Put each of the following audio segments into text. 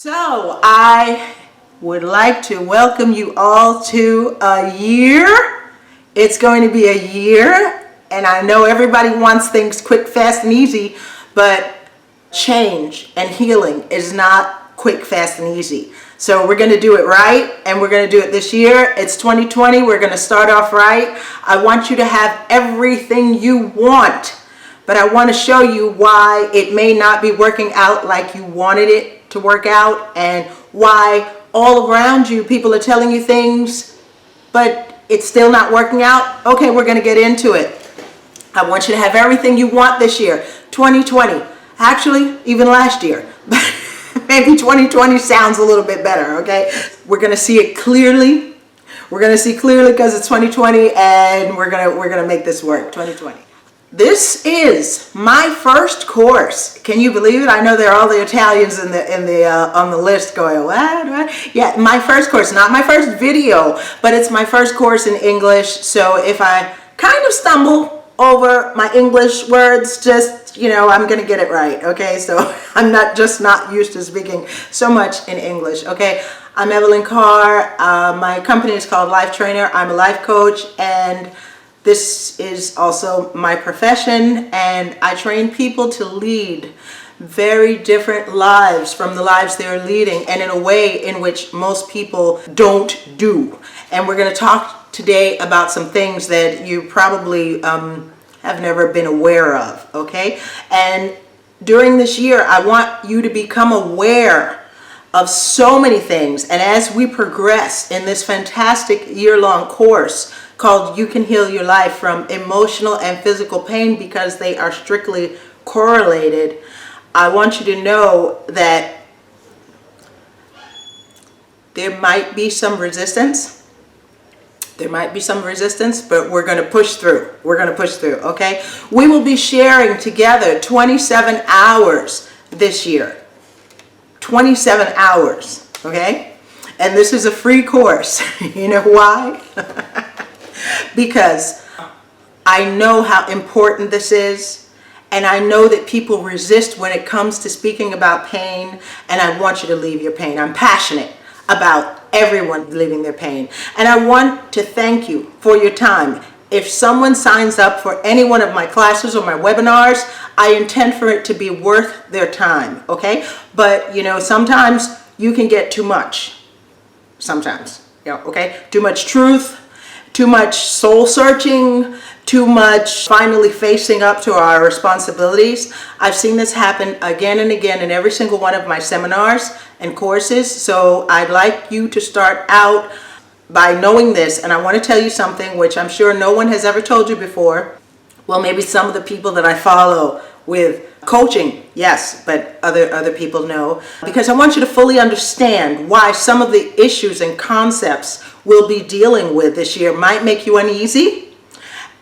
So I would like to welcome you all to a year. It's going to be a year, and I know everybody wants things quick, fast, and easy, but change and healing is not quick, fast, and easy. So we're going to do it right, and we're going to do it this year. It's 2020. We're going to start off right. I want you to have everything you want, but I want to show you why it may not be working out like you wanted it to work out, and why all around you people are telling you things but it's still not working out. Okay, we're going to get into it. I want you to have everything you want this year, 2020, actually even last year. Maybe 2020 sounds a little bit better. Okay, we're going to see it clearly. We're going to see clearly because it's 2020, and we're going to make this work. 2020. This is my first course. Can you believe it? I know there are all the Italians on the list going, what? Yeah, my first course, not my first video, but it's my first course in English. So if I kind of stumble over my English words, just, I'm going to get it right. Okay, so I'm not used to speaking so much in English. Okay, I'm Evelyn Carr. My company is called Life Trainer. I'm a life coach, and this is also my profession, and I train people to lead very different lives from the lives they're leading, and in a way in which most people don't do. And we're going to talk today about some things that you probably have never been aware of, okay? And during this year, I want you to become aware of so many things. And as we progress in this fantastic year-long course called You Can Heal Your Life from Emotional and Physical Pain, because they are strictly correlated, I want you to know that there might be some resistance. There might be some resistance, but we're going to push through. We're going to push through, okay? We will be sharing together 27 hours this year. 27 hours, okay? And this is a free course. You know why? Because I know how important this is, and I know that people resist when it comes to speaking about pain, and I want you to leave your pain. I'm passionate about everyone leaving their pain, and I want to thank you for your time. If someone signs up for any one of my classes or my webinars, I intend for it to be worth their time, okay? But, sometimes you can get too much. Sometimes, okay? Too much truth, too much soul searching, too much finally facing up to our responsibilities. I've seen this happen again and again in every single one of my seminars and courses. So I'd like you to start out by knowing this. And I want to tell you something which I'm sure no one has ever told you before. Well, maybe some of the people that I follow with coaching, yes, but other people know, because I want you to fully understand why some of the issues and concepts we'll be dealing with this year might make you uneasy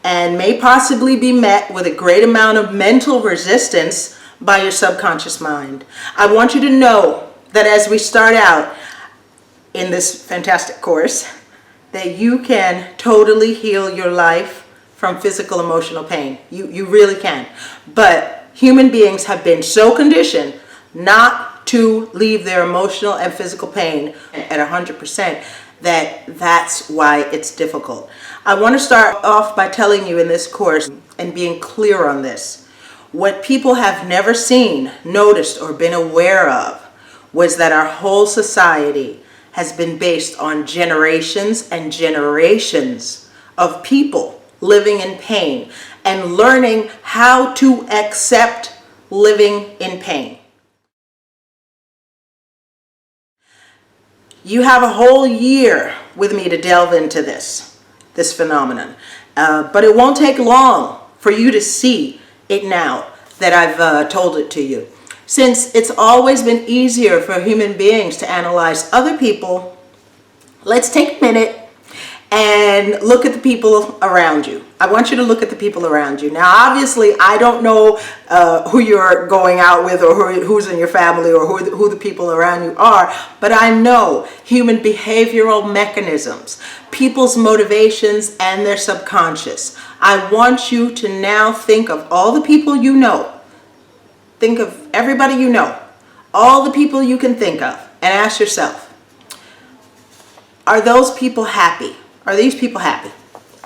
and may possibly be met with a great amount of mental resistance by your subconscious mind. I want you to know that as we start out in this fantastic course, that you can totally heal your life from physical, emotional pain. You really can. But human beings have been so conditioned not to leave their emotional and physical pain at 100% that's why it's difficult. I want to start off by telling you in this course and being clear on this. What people have never seen, noticed, or been aware of was that our whole society has been based on generations and generations of people living in pain and learning how to accept living in pain. You have a whole year with me to delve into this phenomenon, but it won't take long for you to see it now that I've told it to you. Since it's always been easier for human beings to analyze other people, let's take a minute and look at the people around you. I want you to look at the people around you. Now, obviously, I don't know who you're going out with or who's in your family or who the people around you are, but I know human behavioral mechanisms, people's motivations, and their subconscious. I want you to now think of all the people you know. Think of everybody you know, all the people you can think of. and ask yourself, are those people happy? Are these people happy?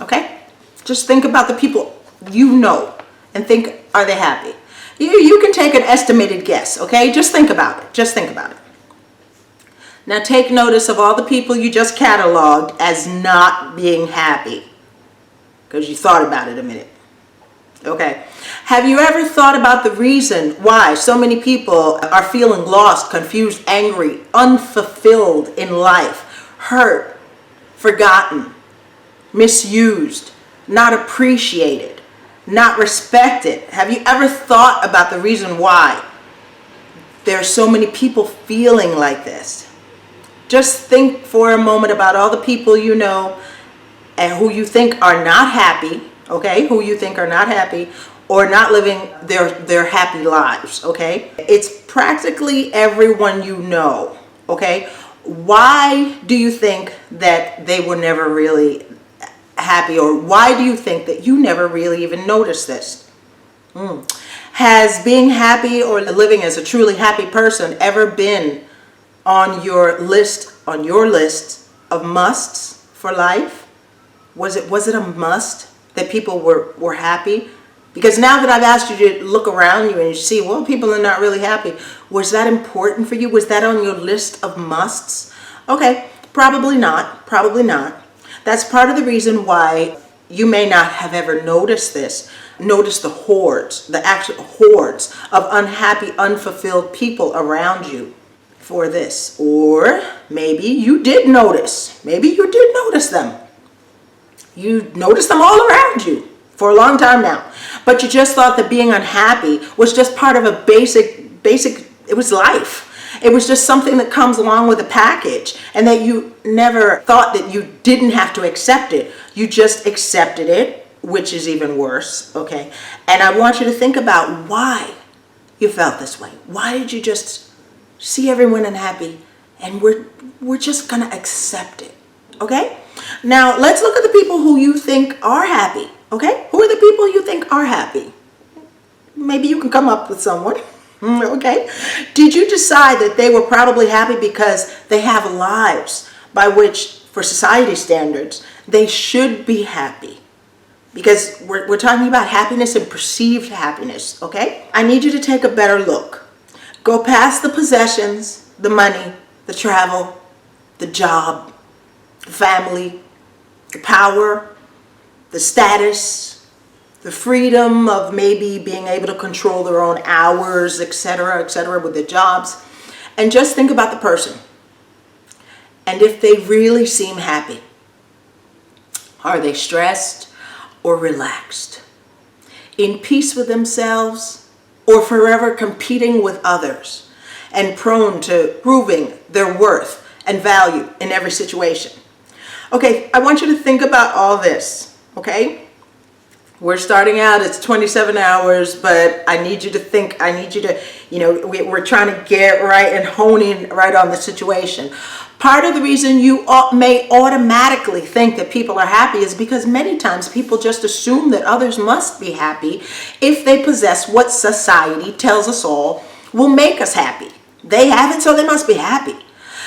Okay? Just think about the people you know and think, are they happy? You can take an estimated guess, okay? Just think about it. Just think about it. Now take notice of all the people you just cataloged as not being happy, because you thought about it a minute. Okay. Have you ever thought about the reason why so many people are feeling lost, confused, angry, unfulfilled in life, hurt, forgotten, misused, not appreciated, not respected? Have you ever thought about the reason why there are so many people feeling like this? Just think for a moment about all the people you know and who you think are not happy, okay? Who you think are not happy or not living their happy lives, okay? It's practically everyone you know, okay? Why do you think that they were never really happy, or why do you think that you never really even noticed this? Has being happy or living as a truly happy person ever been on your list of musts for life? Was it a must that people were happy? Because now that I've asked you to look around you and you see, well, people are not really happy. Was that important for you? Was that on your list of musts? Okay, probably not. Probably not. That's part of the reason why you may not have ever noticed this. Notice the hordes, the actual hordes of unhappy, unfulfilled people around you for this. Or maybe you did notice. Maybe you did notice them. You noticed them all around you for a long time now. But you just thought that being unhappy was just part of a basic, it was life. It was just something that comes along with a package, and that you never thought that you didn't have to accept it. You just accepted it, which is even worse, okay? And I want you to think about why you felt this way. Why did you just see everyone unhappy and we're just gonna accept it, okay? Now, let's look at the people who you think are happy, okay? Who are the people you think are happy? Maybe you can come up with someone, okay? Did you decide that they were probably happy because they have lives by which, for society standards, they should be happy? Because we're talking about happiness and perceived happiness, okay? I need you to take a better look. Go past the possessions, the money, the travel, the job, the family, the power, the status, the freedom of maybe being able to control their own hours, etc., with their jobs. And just think about the person. And if they really seem happy, are they stressed or relaxed? In peace with themselves, or forever competing with others and prone to proving their worth and value in every situation? Okay, I want you to think about all this, okay? We're starting out, it's 27 hours, but I need you to think, I need you to, we're trying to get right and hone in right on the situation. Part of the reason you may automatically think that people are happy is because many times people just assume that others must be happy if they possess what society tells us all will make us happy. They have it, so they must be happy.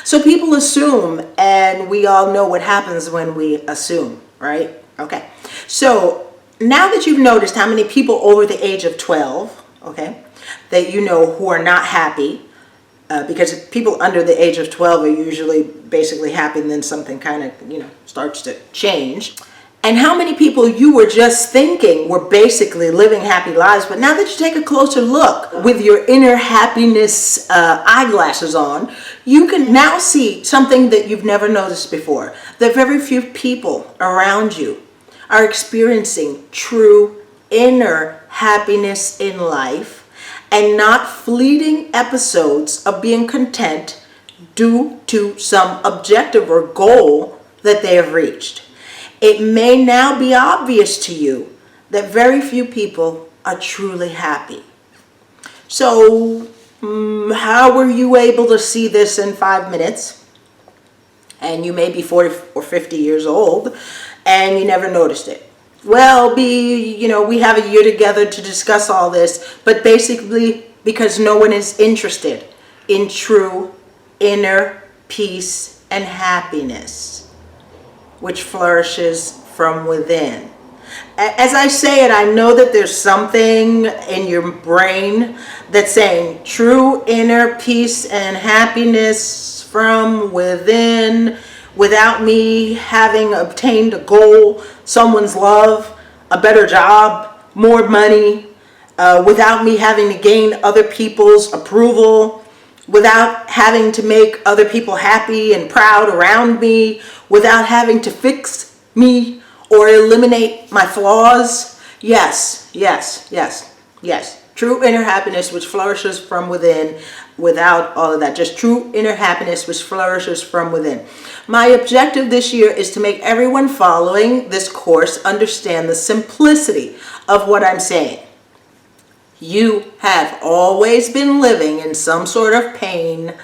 So people assume, and we all know what happens when we assume, right? Okay. So now that you've noticed how many people over the age of 12, okay, that you know who are not happy, because people under the age of 12 are usually basically happy, and then something kind of, starts to change. And how many people you were just thinking were basically living happy lives, but now that you take a closer look with your inner happiness eyeglasses on, you can now see something that you've never noticed before. That very few people around you are experiencing true inner happiness in life, and not fleeting episodes of being content due to some objective or goal that they have reached. It may now be obvious to you that very few people are truly happy. So, how were you able to see this in 5 minutes? And you may be 40 or 50 years old, and you never noticed it. Well, we have a year together to discuss all this, but basically because no one is interested in true inner peace and happiness, which flourishes from within. As I say it, I know that there's something in your brain that's saying true inner peace and happiness from within, without me having obtained a goal, someone's love, a better job, more money, without me having to gain other people's approval, without having to make other people happy and proud around me, without having to fix me or eliminate my flaws. Yes, yes, yes, yes. True inner happiness which flourishes from within, without all of that. Just true inner happiness which flourishes from within. My objective this year is to make everyone following this course understand the simplicity of what I'm saying. You have always been living in some sort of pain.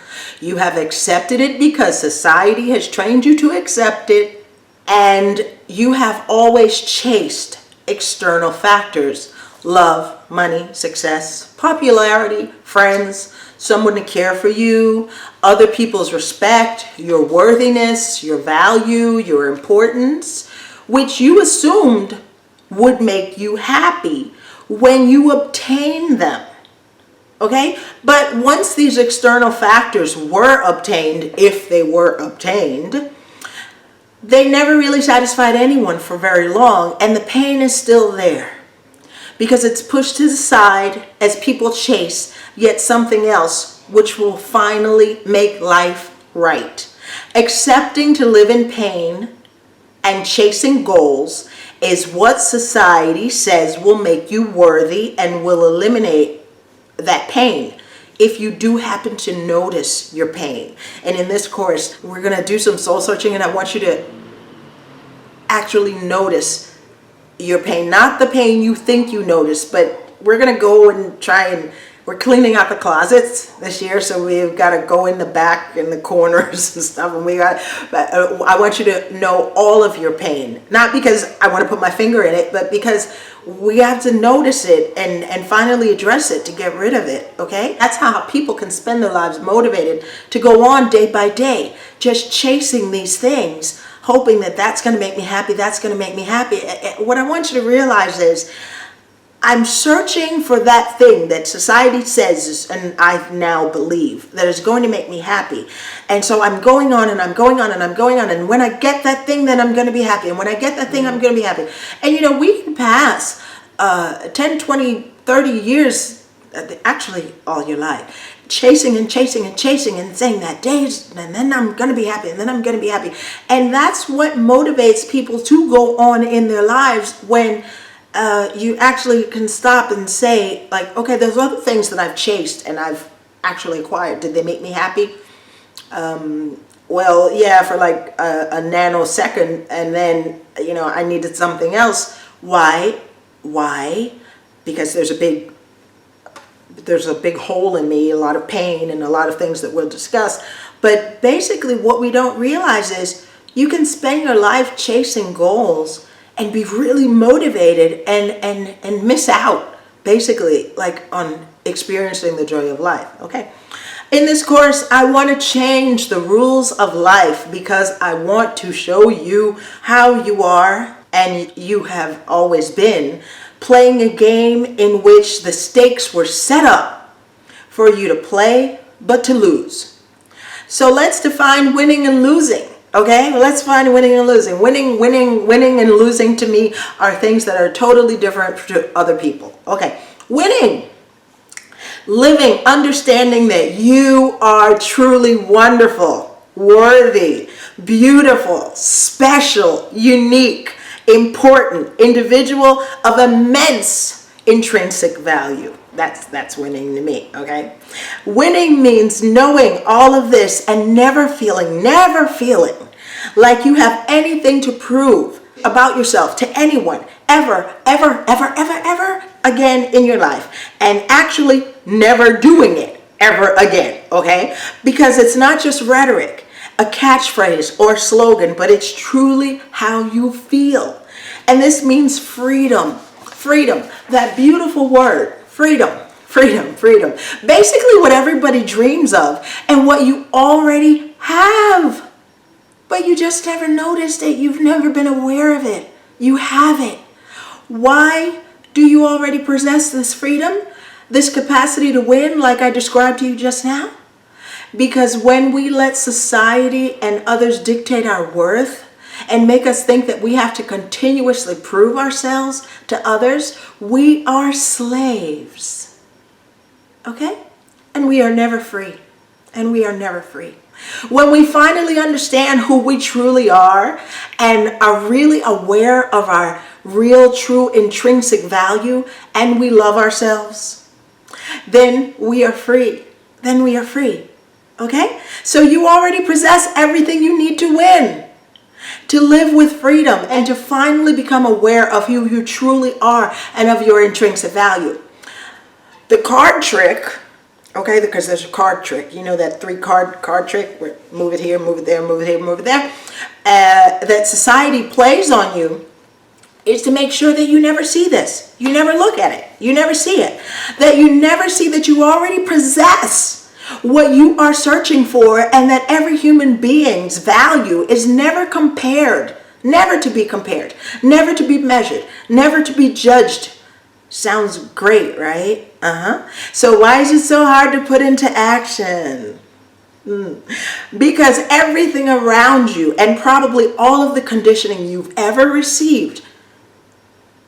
You have accepted it because society has trained you to accept it. And you have always chased external factors: love, money, success, popularity, friends, someone to care for you, other people's respect, your worthiness, your value, your importance, which you assumed would make you happy when you obtain them. Okay? But once these external factors were obtained, if they were obtained, they never really satisfied anyone for very long, and the pain is still there because it's pushed to the side as people chase yet something else which will finally make life right. Accepting to live in pain and chasing goals is what society says will make you worthy and will eliminate that pain, if you do happen to notice your pain. And in this course, we're going to do some soul searching, and I want you to actually notice your pain. Not the pain you think you notice, but we're going to go and try, and we're cleaning out the closets this year, so we've got to go in the back and the corners and stuff, and I want you to know all of your pain. Not because I want to put my finger in it, but because we have to notice it and finally address it to get rid of it, okay? That's how people can spend their lives motivated to go on day by day, just chasing these things, hoping that that's going to make me happy, that's going to make me happy. What I want you to realize is, I'm searching for that thing that society says, and I now believe, that is going to make me happy. And so I'm going on and I'm going on and I'm going on. And when I get that thing, then I'm going to be happy. And when I get that thing, I'm going to be happy. And you know, we can pass 10, 20, 30 years, actually all your life, chasing and chasing and chasing and saying that days, and then I'm going to be happy, and then I'm going to be happy. And that's what motivates people to go on in their lives when you actually can stop and say, like, okay, there's other things that I've chased and I've actually acquired. Did they make me happy? Well, yeah, for like a nanosecond, and then, you know, I needed something else. Why? Because there's a big hole in me, a lot of pain and a lot of things that we'll discuss. But basically what we don't realize is you can spend your life chasing goals and be really motivated and miss out, basically, like, on experiencing the joy of life, okay? In this course, I want to change the rules of life because I want to show you how you are, and you have always been, playing a game in which the stakes were set up for you to play, but to lose. So let's define winning and losing. Okay, let's find winning and losing. Winning and losing to me are things that are totally different to other people. Okay, winning. Living, understanding that you are truly wonderful, worthy, beautiful, special, unique, important, individual of immense intrinsic value. That's winning to me, okay? Winning means knowing all of this and never feeling like you have anything to prove about yourself to anyone ever again in your life, and actually never doing it ever again, okay? Because it's not just rhetoric, a catchphrase or slogan, but it's truly how you feel. And this means freedom. Freedom, that beautiful word. Freedom. Freedom, freedom. Basically what everybody dreams of and what you already have. But you just never noticed it. You've never been aware of it. You have it. Why do you already possess this freedom? This capacity to win like I described to you just now? Because when we let society and others dictate our worth and make us think that we have to continuously prove ourselves to others, we are slaves. Okay? And we are never free. And we are never free. When we finally understand who we truly are and are really aware of our real, true, intrinsic value, and we love ourselves, then we are free. Then we are free. Okay? So you already possess everything you need to win, to live with freedom, and to finally become aware of who you truly are and of your intrinsic value. The card trick, okay, because there's a card trick. You know that three card trick where move it here, move it there, move it here, move it there. That society plays on you is to make sure that you never see this. You never look at it. You never see it. That you never see that you already possess what you are searching for, and that every human being's value is never compared, never to be compared, never to be measured, never to be judged. Sounds great, right? So why is it so hard to put into action? Because everything around you, and probably all of the conditioning you've ever received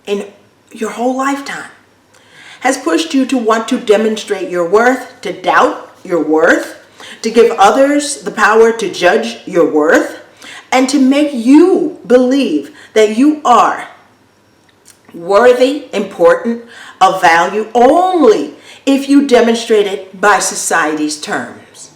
in your whole lifetime, has pushed you to want to demonstrate your worth, to doubt your worth, to give others the power to judge your worth, and to make you believe that you are worthy, important, of value only if you demonstrate it by society's terms.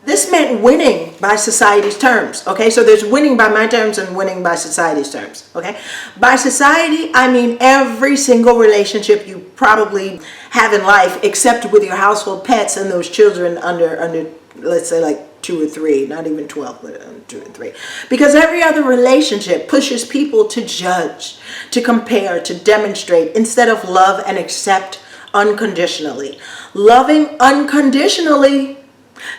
This meant winning by society's terms, okay? So there's winning by my terms and winning by society's terms, okay? By society, I mean every single relationship you probably have in life, except with your household pets and those children under let's say like 2 or 3, not even 12, but 2 or 3. Because every other relationship pushes people to judge, to compare, to demonstrate, instead of love and accept unconditionally. Loving unconditionally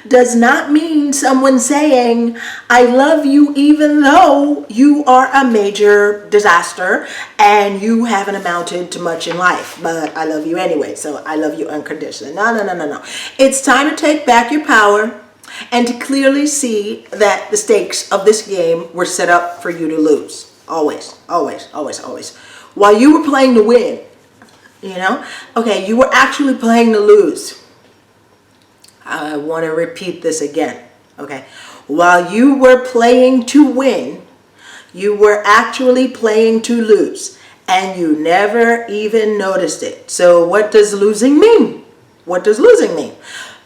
does not mean someone saying, I love you even though you are a major disaster and you haven't amounted to much in life, but I love you anyway, so I love you unconditionally. No. It's time to take back your power and to clearly see that the stakes of this game were set up for you to lose. Always, always, always, always. While you were playing to win, you know? Okay, you were actually playing to lose. I want to repeat this again, okay? While you were playing to win, you were actually playing to lose, and you never even noticed it. So what does losing mean? What does losing mean?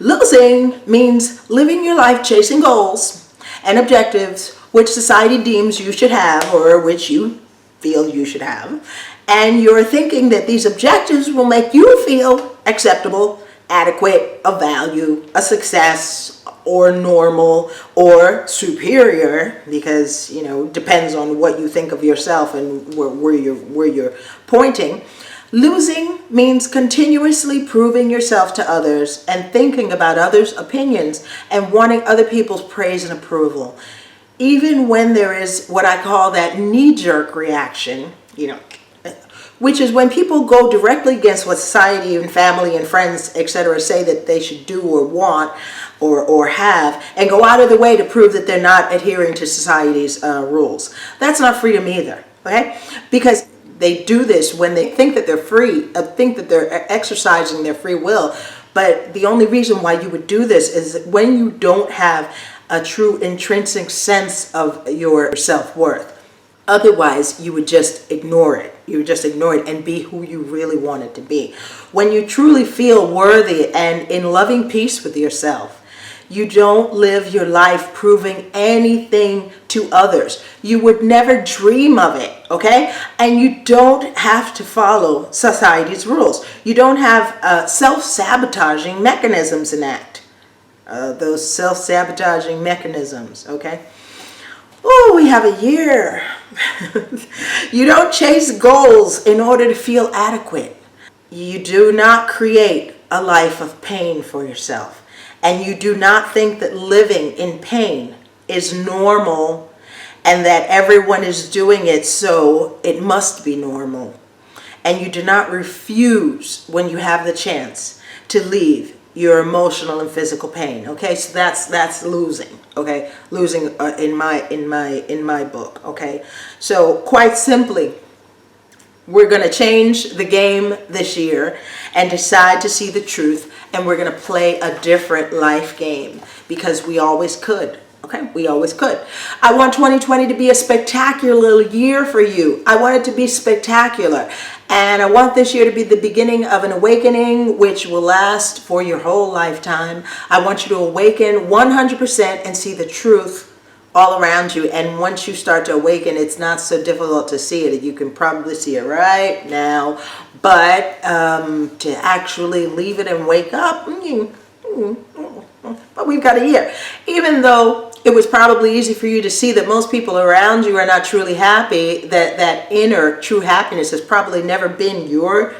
Losing means living your life chasing goals and objectives which society deems you should have, or which you feel you should have, and you're thinking that these objectives will make you feel acceptable, adequate, of value, a success, or normal, or superior, because, you know, depends on what you think of yourself and where you're pointing. Losing means continuously proving yourself to others and thinking about others' opinions and wanting other people's praise and approval. Even when there is what I call that knee-jerk reaction, you know, which is when people go directly against what society and family and friends, etc., say that they should do or want or have, and go out of the way to prove that they're not adhering to society's rules. That's not freedom either, okay? Because they do this when they think that they're free, think that they're exercising their free will. But the only reason why you would do this is when you don't have a true intrinsic sense of your self-worth. Otherwise, you would just ignore it. You would just ignore it and be who you really want it to be. When you truly feel worthy and in loving peace with yourself, you don't live your life proving anything to others. You would never dream of it, okay? And you don't have to follow society's rules. You don't have self-sabotaging mechanisms enact. Those self-sabotaging mechanisms, okay? Oh, we have a year. You don't chase goals in order to feel adequate. You do not create a life of pain for yourself, and you do not think that living in pain is normal and that everyone is doing it, so it must be normal, and you do not refuse when you have the chance to leave your emotional and physical pain. Okay, so that's losing. Okay, losing in my book. Okay, so quite simply, we're going to change the game this year and decide to see the truth, and we're going to play a different life game because we always could. Okay, we always could. I want 2020 to be a spectacular year for you. I want it to be spectacular. And I want this year to be the beginning of an awakening which will last for your whole lifetime. I want you to awaken 100% and see the truth all around you. And once you start to awaken, it's not so difficult to see it. You can probably see it right now. But to actually leave it and wake up, but we've got a year. Even though it was probably easy for you to see that most people around you are not truly happy, that inner true happiness has probably never been your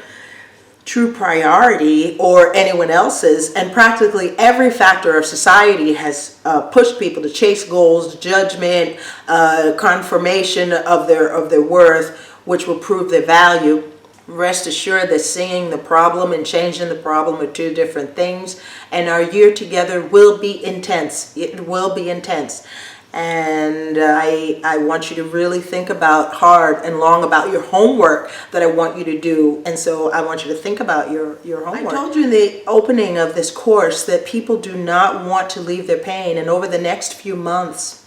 true priority or anyone else's, and practically every factor of society has pushed people to chase goals, judgment, confirmation of their worth, which will prove their value. Rest assured that seeing the problem and changing the problem are two different things, and our year together will be intense. It will be intense. And I want you to really think about hard and long about your homework that I want you to do. And so I want you to think about your homework. I told you in the opening of this course that people do not want to leave their pain. And over the next few months,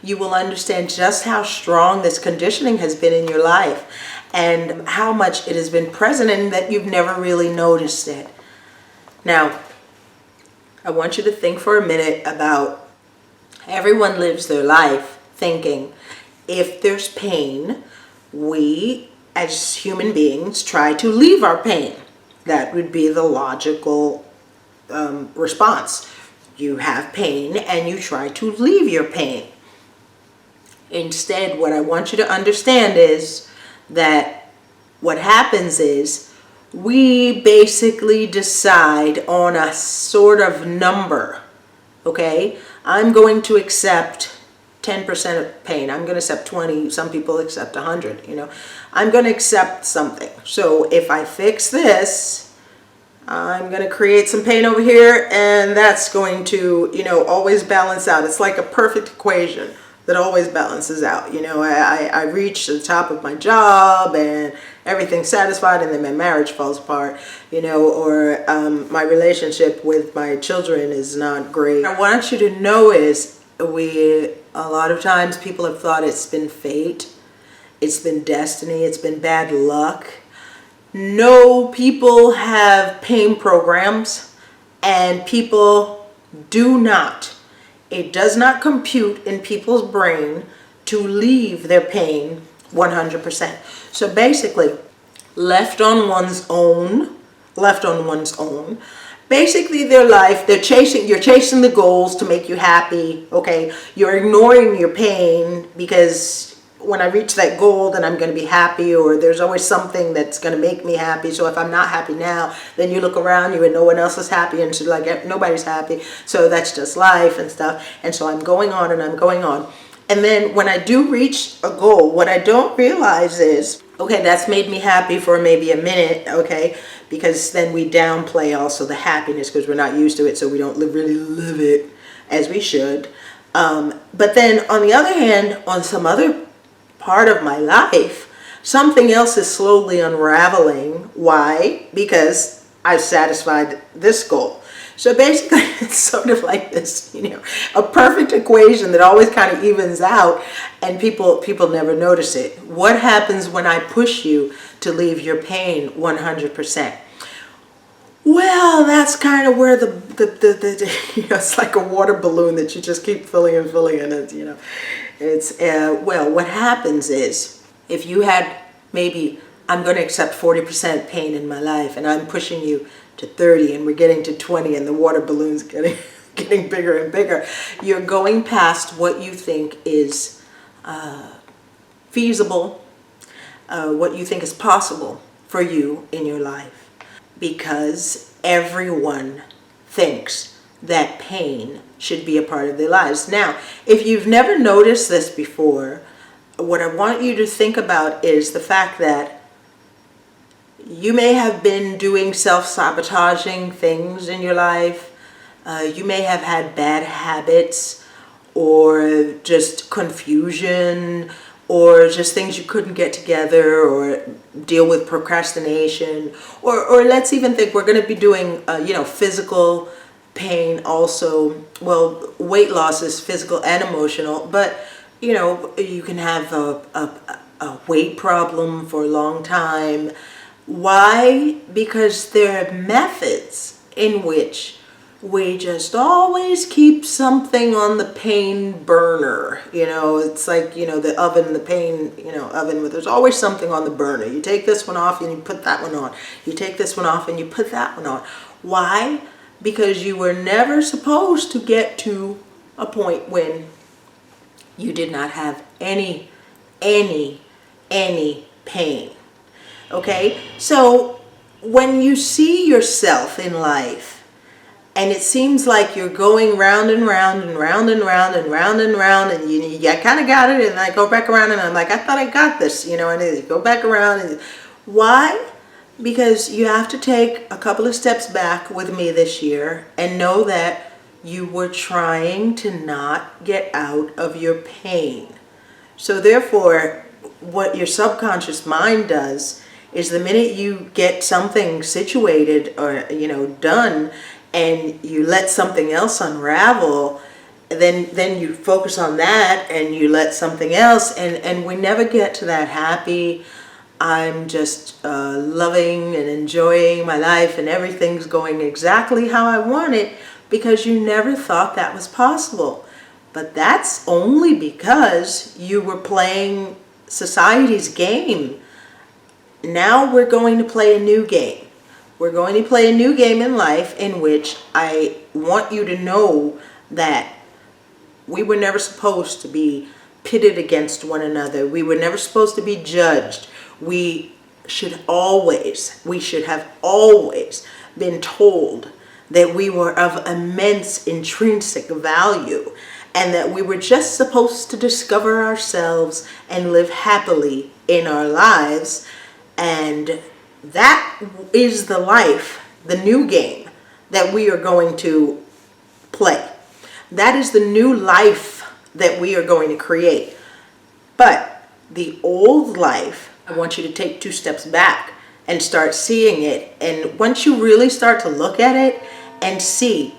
you will understand just how strong this conditioning has been in your life and how much it has been present and that you've never really noticed it. Now, I want you to think for a minute about everyone lives their life thinking if there's pain, we as human beings try to leave our pain. That would be the logical response. You have pain and you try to leave your pain. Instead, what I want you to understand is that what happens is we basically decide on a sort of number. Okay, I'm going to accept 10% of pain. I'm going to accept 20. Some people accept 100, I'm going to accept something. So if I fix this, I'm going to create some pain over here, and that's going to, always balance out. It's like a perfect equation that always balances out. I reach the top of my job and everything's satisfied, and then my marriage falls apart, or my relationship with my children is not great. What I want you to know is a lot of times people have thought it's been fate, it's been destiny, it's been bad luck. No, people have pain programs, and people do not. It does not compute in people's brain to leave their pain 100%. So basically, left on one's own, basically their life, you're chasing the goals to make you happy, okay? You're ignoring your pain because when I reach that goal, then I'm going to be happy, or there's always something that's going to make me happy. So if I'm not happy now, then you look around you and no one else is happy, and so like nobody's happy. So that's just life and stuff. And so I'm going on and I'm going on. And then when I do reach a goal, what I don't realize is, okay, that's made me happy for maybe a minute, okay? Because then we downplay also the happiness because we're not used to it, so we don't really live it as we should. But then on the other hand, on some other part of my life, something else is slowly unraveling. Why? Because I've satisfied this goal. So basically, it's sort of like this, a perfect equation that always kind of evens out, and people never notice it. What happens when I push you to leave your pain 100%? Well, that's kind of where the it's like a water balloon that you just keep filling and filling, and it's well, what happens is, if you had maybe, I'm going to accept 40% pain in my life, and I'm pushing you to 30, and we're getting to 20, and the water balloon's getting bigger and bigger, you're going past what you think is feasible, what you think is possible for you in your life. Because everyone thinks that pain should be a part of their lives. Now, if you've never noticed this before, what I want you to think about is the fact that you may have been doing self-sabotaging things in your life. You may have had bad habits, or just confusion, or just things you couldn't get together, or deal with procrastination, or let's even think we're going to be doing, physical pain also. Well, weight loss is physical and emotional, but you can have a weight problem for a long time. Why? Because there are methods in which we just always keep something on the pain burner. It's like, the oven, the pain, oven, where there's always something on the burner. You take this one off and you put that one on. You take this one off and you put that one on. Why? Because you were never supposed to get to a point when you did not have any pain. Okay? So when you see yourself in life, and it seems like you're going round and round and round and round and round and round, and you kind of got it, and I go back around and I'm like, I thought I got this, and you go back around. And why? Because you have to take a couple of steps back with me this year and know that you were trying to not get out of your pain. So therefore, what your subconscious mind does is the minute you get something situated or, done, and you let something else unravel, then you focus on that and you let something else, and we never get to that happy, I'm just loving and enjoying my life and everything's going exactly how I want it, because you never thought that was possible. But that's only because you were playing society's game. Now we're going to play a new game. We're going to play a new game in life in which I want you to know that we were never supposed to be pitted against one another. We were never supposed to be judged. We should have always been told that we were of immense intrinsic value, and that we were just supposed to discover ourselves and live happily in our lives. And that is the life, the new game that we are going to play. That is the new life that we are going to create. But the old life, I want you to take 2 steps back and start seeing it. And once you really start to look at it and see,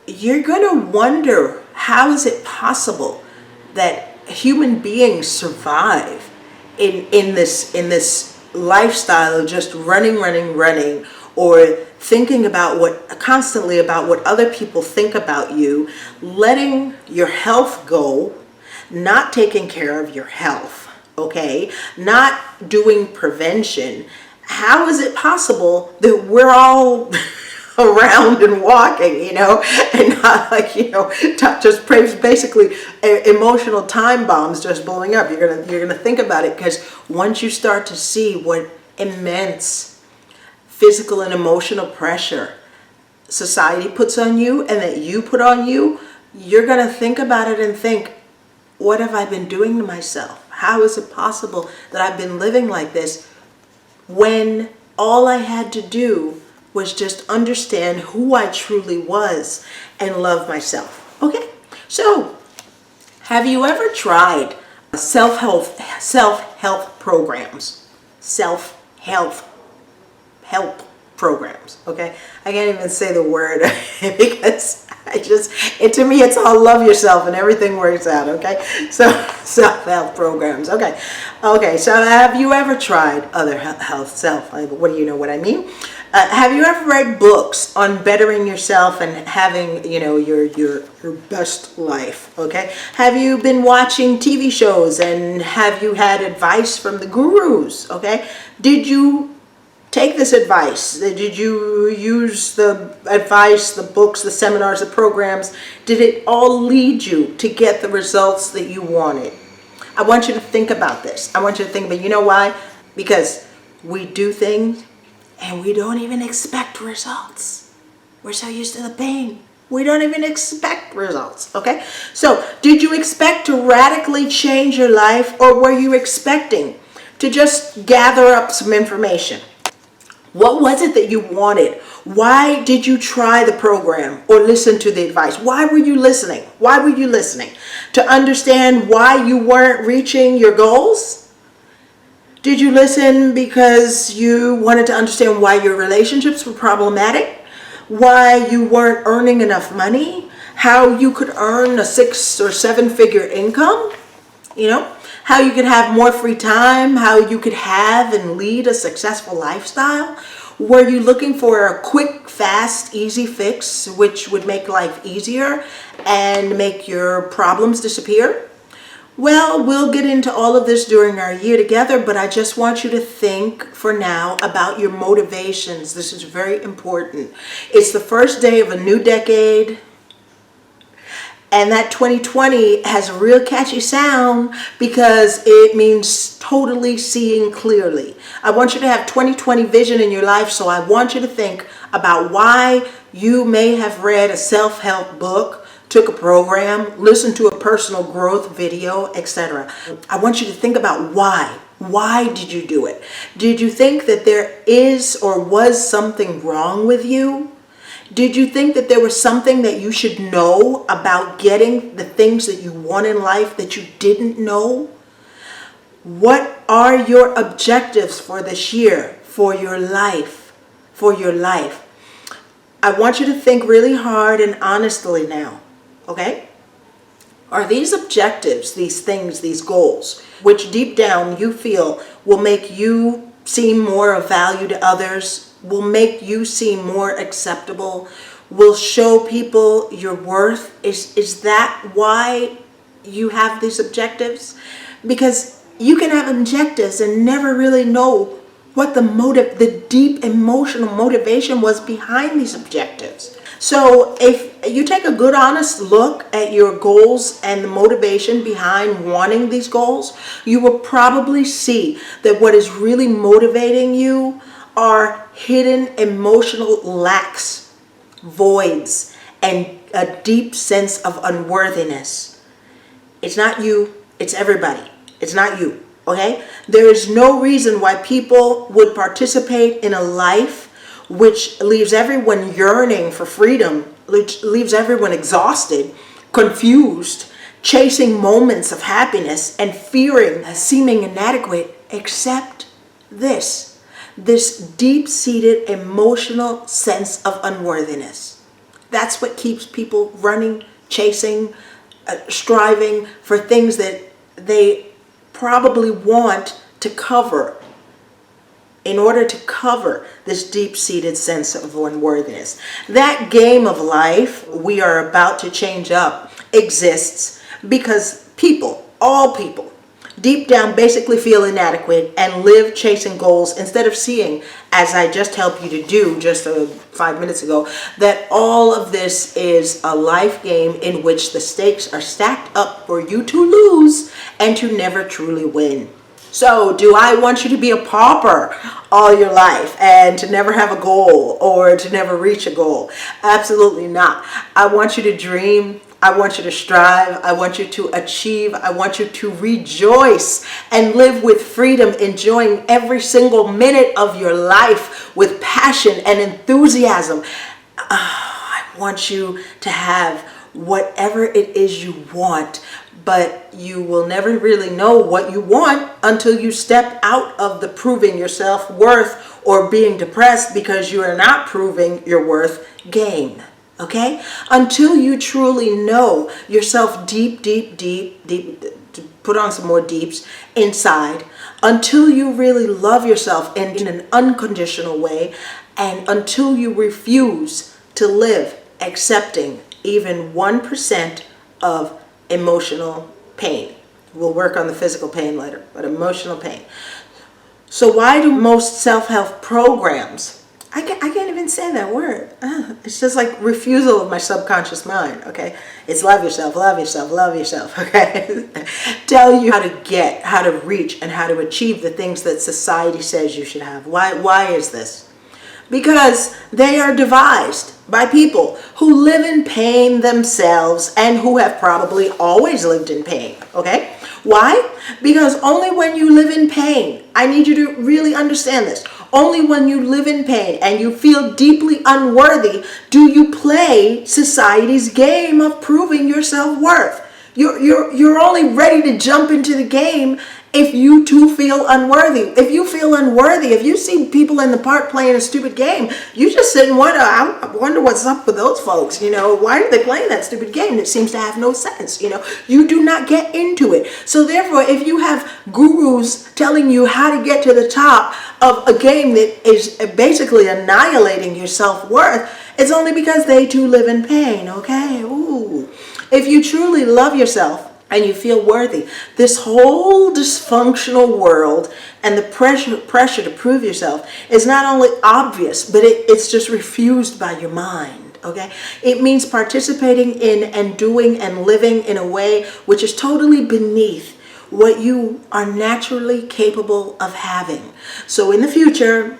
you're going to wonder, how is it possible that human beings survive in this lifestyle of just running, or thinking constantly about what other people think about you, letting your health go, not taking care of your health, okay, not doing prevention. How is it possible that we're all around and walking, and not like, just basically emotional time bombs just blowing up? You're gonna think about it, because once you start to see what immense physical and emotional pressure society puts on you and that you put on you, you're gonna think about it and think, what have I been doing to myself? How is it possible that I've been living like this when all I had to do was just understand who I truly was and love myself? Okay, so have you ever tried self-help programs? Self-help programs, okay? I can't even say the word because to me it's all love yourself and everything works out, okay? So self-help programs, okay. So have you ever tried other what do you know what I mean? Have you ever read books on bettering yourself and having, your best life, okay? Have you been watching TV shows and have you had advice from the gurus, okay? Did you take this advice? Did you use the advice, the books, the seminars, the programs? Did it all lead you to get the results that you wanted? I want you to think about this. I want you to think about, you know why? Because we do things and we don't even expect results. We're so used to the pain. We don't even expect results, okay? So, did you expect to radically change your life, or were you expecting to just gather up some information? What was it that you wanted? Why did you try the program or listen to the advice? Why were you listening? Why were you listening? To understand why you weren't reaching your goals? Did you listen because you wanted to understand why your relationships were problematic? Why you weren't earning enough money? How you could earn a 6 or 7 figure income? You know, how you could have more free time, how you could have and lead a successful lifestyle? Were you looking for a quick, fast, easy fix which would make life easier and make your problems disappear? Well, we'll get into all of this during our year together, but I just want you to think for now about your motivations. This is very important. It's the first day of a new decade. And that 2020 has a real catchy sound because it means totally seeing clearly. I want you to have 2020 vision in your life, so I want you to think about why you may have read a self-help book, took a program, listened to a personal growth video, etc. I want you to think about why. Why did you do it? Did you think that there is or was something wrong with you? Did you think that there was something that you should know about getting the things that you want in life that you didn't know? What are your objectives for this year, for your life, for your life? I want you to think really hard and honestly now, okay? Are these objectives, these things, these goals, which deep down you feel will make you seem more of value to others, will make you seem more acceptable, will show people your worth? Is that why you have these objectives? Because you can have objectives and never really know what the deep emotional motivation was behind these objectives. So if you take a good honest look at your goals and the motivation behind wanting these goals, you will probably see that what is really motivating you are hidden emotional lacks, voids, and a deep sense of unworthiness. It's not you, it's everybody. It's not you, okay? There is no reason why people would participate in a life which leaves everyone yearning for freedom, which leaves everyone exhausted, confused, chasing moments of happiness and fearing seeming inadequate, except this deep-seated emotional sense of unworthiness. That's what keeps people running, chasing, striving for things that they probably want to cover in order to cover this deep-seated sense of unworthiness. That game of life we are about to change up exists because people, all people, deep down basically feel inadequate and live chasing goals instead of seeing, as I just helped you to do just 5 minutes ago, that all of this is a life game in which the stakes are stacked up for you to lose and to never truly win. So, do I want you to be a pauper all your life and to never have a goal or to never reach a goal? Absolutely not. I want you to dream. I want you to strive. I want you to achieve. I want you to rejoice and live with freedom, enjoying every single minute of your life with passion and enthusiasm. I want you to have whatever it is you want, but you will never really know what you want until you step out of the proving your self-worth or being depressed because you are not proving your worth game. Okay? Until you truly know yourself deep, to put on some more deeps inside, until you really love yourself in an unconditional way, and until you refuse to live accepting even 1% of emotional pain. We'll work on the physical pain later, but emotional pain. So why do most self-help programs, I can't even say that word. It's just like refusal of my subconscious mind, okay? It's love yourself, love yourself, love yourself, okay? Tell you how to get, how to reach, and how to achieve the things that society says you should have. Why is this? because they are devised by people who live in pain themselves and who have probably always lived in pain, okay? Why? Because only when you live in pain, I need you to really understand this, only when you live in pain and you feel deeply unworthy do you play society's game of proving your self-worth. You're only ready to jump into the game if you too feel unworthy. If you feel unworthy, if you see people in the park playing a stupid game, you just sit and wonder, I wonder what's up with those folks. Why are they playing that stupid game that seems to have no sense? You do not get into it. So therefore, if you have gurus telling you how to get to the top of a game that is basically annihilating your self-worth, it's only because they too live in pain, okay? Ooh. If you truly love yourself and you feel worthy, this whole dysfunctional world and the pressure to prove yourself is not only obvious, but it's just refused by your mind, okay? It means participating in and doing and living in a way which is totally beneath what you are naturally capable of having. So in the future,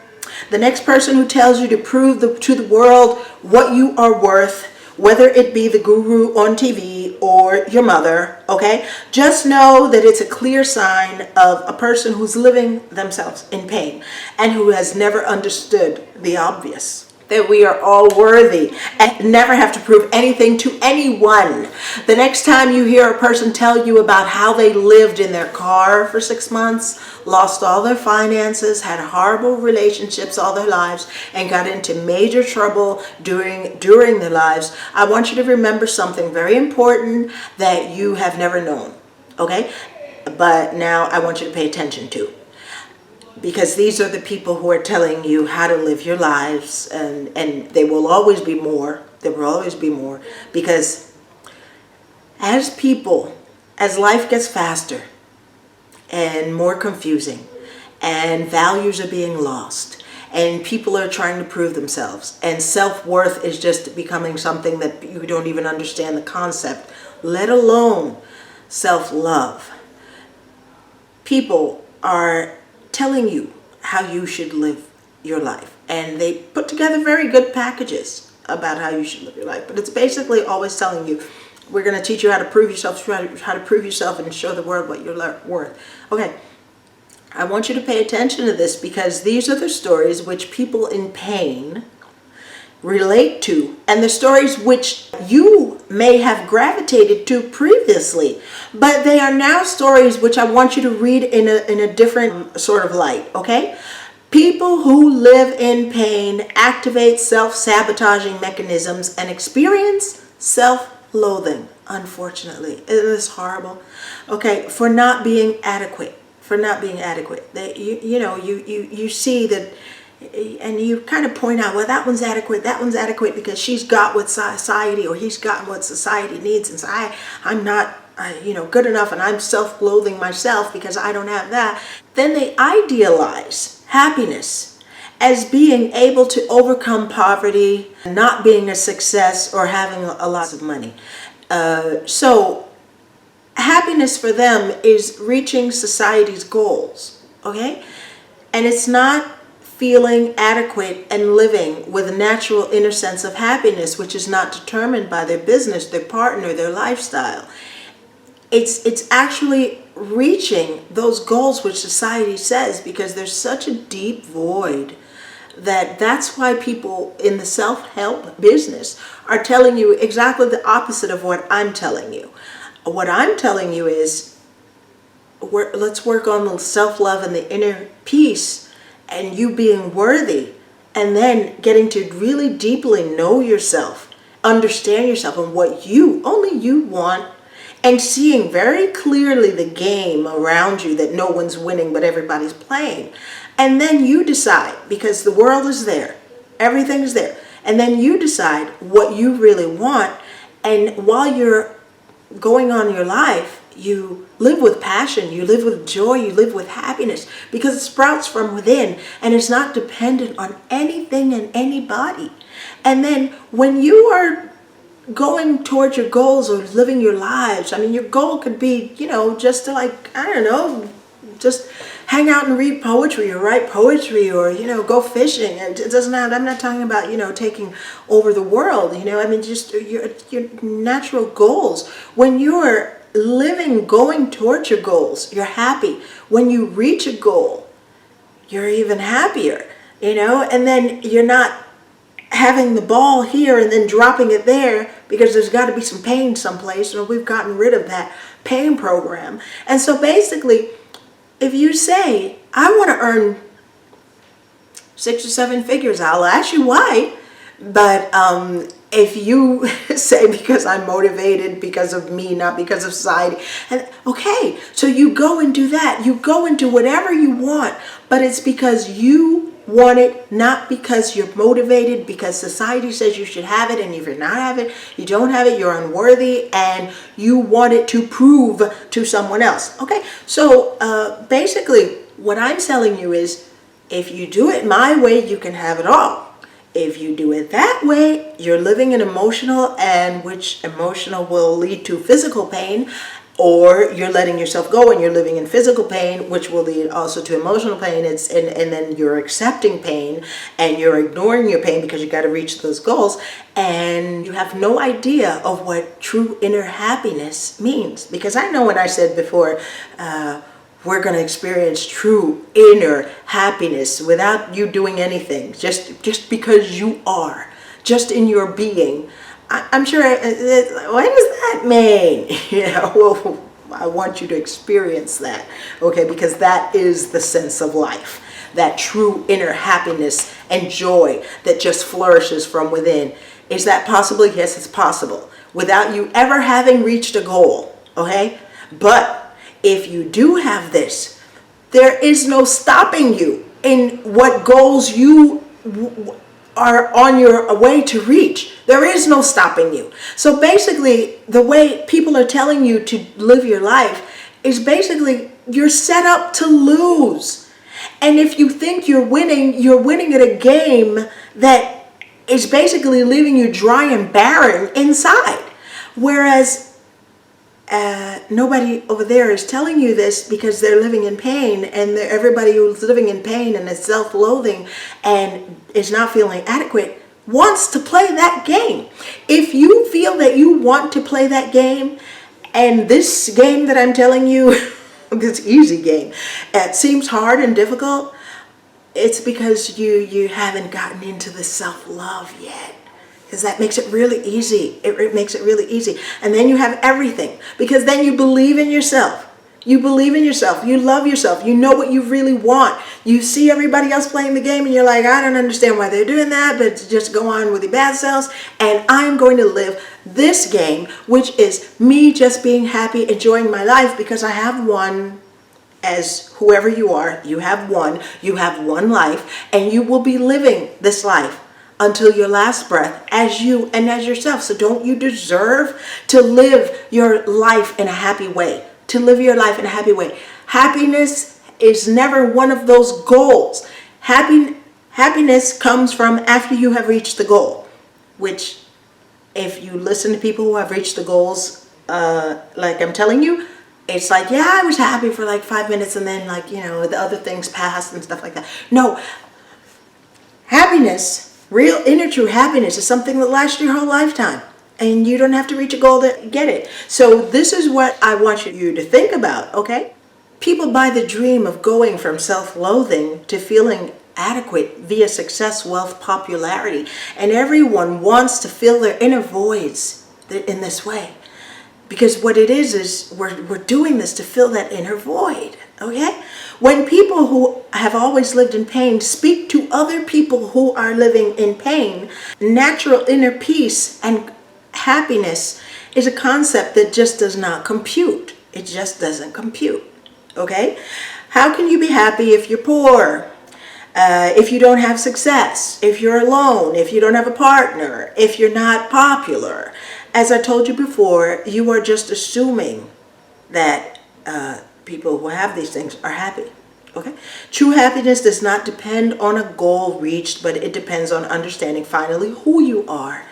the next person who tells you to prove to the world what you are worth, whether it be the guru on TV or your mother, okay? Just know that it's a clear sign of a person who's living themselves in pain and who has never understood the obvious, that we are all worthy and never have to prove anything to anyone. The next time you hear a person tell you about how they lived in their car for 6 months, lost all their finances, had horrible relationships all their lives, and got into major trouble during their lives, I want you to remember something very important that you have never known, okay? But now I want you to pay attention to. Because these are the people who are telling you how to live your lives, and they will always be more. There will always be more. Because as life gets faster and more confusing, and values are being lost, and people are trying to prove themselves, and self-worth is just becoming something that you don't even understand the concept, let alone self-love. People are telling you how you should live your life, and they put together very good packages about how you should live your life, but it's basically always telling you, we're going to teach you how to prove yourself, how to prove yourself and show the world what you're worth. Okay, I want you to pay attention to this, because these are the stories which people in pain relate to, and the stories which you may have gravitated to previously, but they are now stories which I want you to read in a different sort of light, okay? People who live in pain activate self-sabotaging mechanisms and experience self-loathing, unfortunately. Isn't this horrible? Okay, for not being adequate. You see that, and you kind of point out, well, that one's adequate because she's got what society, or he's got what society needs, and so I'm not good enough, and I'm self-loathing myself because I don't have that. Then they idealize happiness as being able to overcome poverty, not being a success, or having a lot of money. So happiness for them is reaching society's goals, okay? And it's not feeling adequate and living with a natural inner sense of happiness, which is not determined by their business, their partner, their lifestyle. It's actually reaching those goals which society says, because there's such a deep void that's why people in the self-help business are telling you exactly the opposite of what I'm telling you. What I'm telling you is, let's work on the self-love and the inner peace and you being worthy, and then getting to really deeply know yourself, understand yourself and what only you want, and seeing very clearly the game around you that no one's winning but everybody's playing. And then you decide, because the world is there, everything's there, and then you decide what you really want, and while you're going on your life, you live with passion, you live with joy, you live with happiness, because it sprouts from within and is not dependent on anything and anybody. And then when you are going towards your goals or living your lives, I mean, your goal could be, just to, like, I don't know, just hang out and read poetry or write poetry or, go fishing. It doesn't have, I'm not talking about, taking over the world, I mean, just your natural goals. When you're living, going towards your goals, you're happy. When you reach a goal, you're even happier, and then you're not having the ball here and then dropping it there because there's got to be some pain someplace, and we've gotten rid of that pain program. And so basically, if you say, I want to earn 6 or 7 figures, I'll ask you why. But if you say, because I'm motivated, because of me, not because of society, and okay, so you go and do that. You go and do whatever you want, but it's because you want it, not because you're motivated, because society says you should have it, and if you're not have it, you don't have it, you're unworthy, and you want it to prove to someone else. Okay, so basically what I'm telling you is, if you do it my way, you can have it all. If you do it that way, you're living in emotional, and which emotional will lead to physical pain, or you're letting yourself go and you're living in physical pain, which will lead also to emotional pain. And then you're accepting pain and you're ignoring your pain because you got to reach those goals, and you have no idea of what true inner happiness means. Because I know when I said before, we're going to experience true inner happiness without you doing anything, just because you are, just in your being. I'm sure, what does that mean? Well, I want you to experience that, okay? Because that is the sense of life, that true inner happiness and joy that just flourishes from within. Is that possible? Yes, it's possible, without you ever having reached a goal, okay? But if you do have this, there is no stopping you in what goals you are on your way to reach. There is no stopping you. So basically, the way people are telling you to live your life is basically you're set up to lose. And if you think you're winning at a game that is basically leaving you dry and barren inside. Whereas nobody over there is telling you this because they're living in pain, and everybody who's living in pain and is self-loathing and is not feeling adequate wants to play that game. If you feel that you want to play that game, and this game that I'm telling you, this easy game, it seems hard and difficult, it's because you haven't gotten into the self-love yet. Because that makes it really easy. It makes it really easy. And then you have everything. Because then you believe in yourself. You believe in yourself. You love yourself. You know what you really want. You see everybody else playing the game and you're like, I don't understand why they're doing that, but just go on with your bad selves. And I'm going to live this game, which is me just being happy, enjoying my life, because I have one. As whoever you are, you have one life, and you will be living this life until your last breath as you and as yourself. So don't you deserve to live your life in a happy way? To live your life in a happy way. Happiness is never one of those goals. Happiness comes from after you have reached the goal, which if you listen to people who have reached the goals, like I'm telling you, it's like, yeah, I was happy for like 5 minutes and then like, the other things passed and stuff like that. No, happiness, real inner true happiness, is something that lasts your whole lifetime. And you don't have to reach a goal to get it. So this is what I want you to think about, okay? People buy the dream of going from self-loathing to feeling adequate via success, wealth, popularity. And everyone wants to fill their inner voids in this way. Because what it is we're doing this to fill that inner void, okay? When people who have always lived in pain speak to other people who are living in pain, natural inner peace and happiness is a concept that just does not compute. It just doesn't compute, okay? How can you be happy if you're poor? If you don't have success, if you're alone, if you don't have a partner, if you're not popular? As I told you before, you are just assuming that people who have these things are happy, okay? True happiness does not depend on a goal reached, but it depends on understanding finally who you are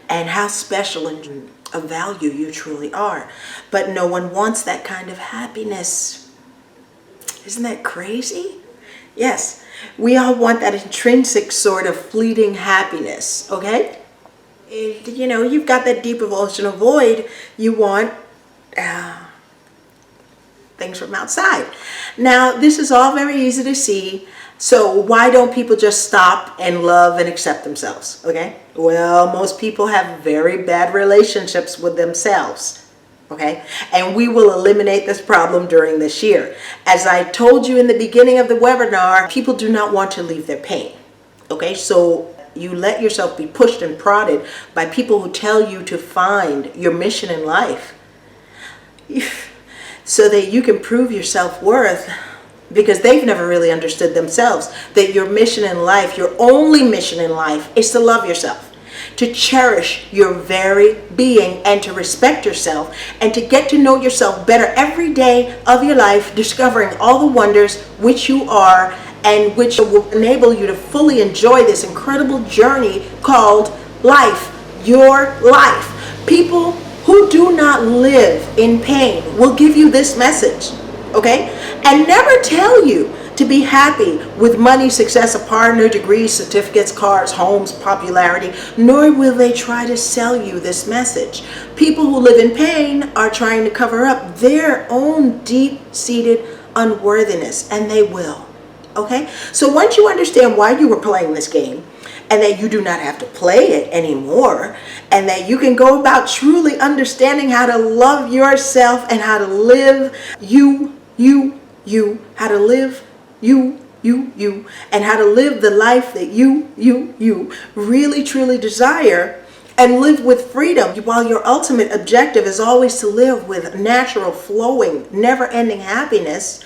and how special and of value you truly are. But no one wants that kind of happiness. Isn't that crazy? Yes, we all want that intrinsic sort of fleeting happiness, okay? You know, you've got that deep emotional void. You want things from outside. Now, this is all very easy to see. So why don't people just stop and love and accept themselves? Okay. Well, most people have very bad relationships with themselves. Okay. And we will eliminate this problem during this year. As I told you in the beginning of the webinar, people do not want to leave their pain. Okay. So you let yourself be pushed and prodded by people who tell you to find your mission in life so that you can prove your self-worth, because they've never really understood themselves that your mission in life, your only mission in life, is to love yourself, to cherish your very being, and to respect yourself, and to get to know yourself better every day of your life, discovering all the wonders which you are and which will enable you to fully enjoy this incredible journey called life, your life. People who do not live in pain will give you this message, okay? And never tell you to be happy with money, success, a partner, degrees, certificates, cars, homes, popularity, nor will they try to sell you this message. People who live in pain are trying to cover up their own deep-seated unworthiness, and they will, okay? So once you understand why you were playing this game, and that you do not have to play it anymore, and that you can go about truly understanding how to love yourself and how to live you, how to live you, and how to live the life that you really truly desire, and live with freedom, while your ultimate objective is always to live with natural, flowing, never-ending happiness.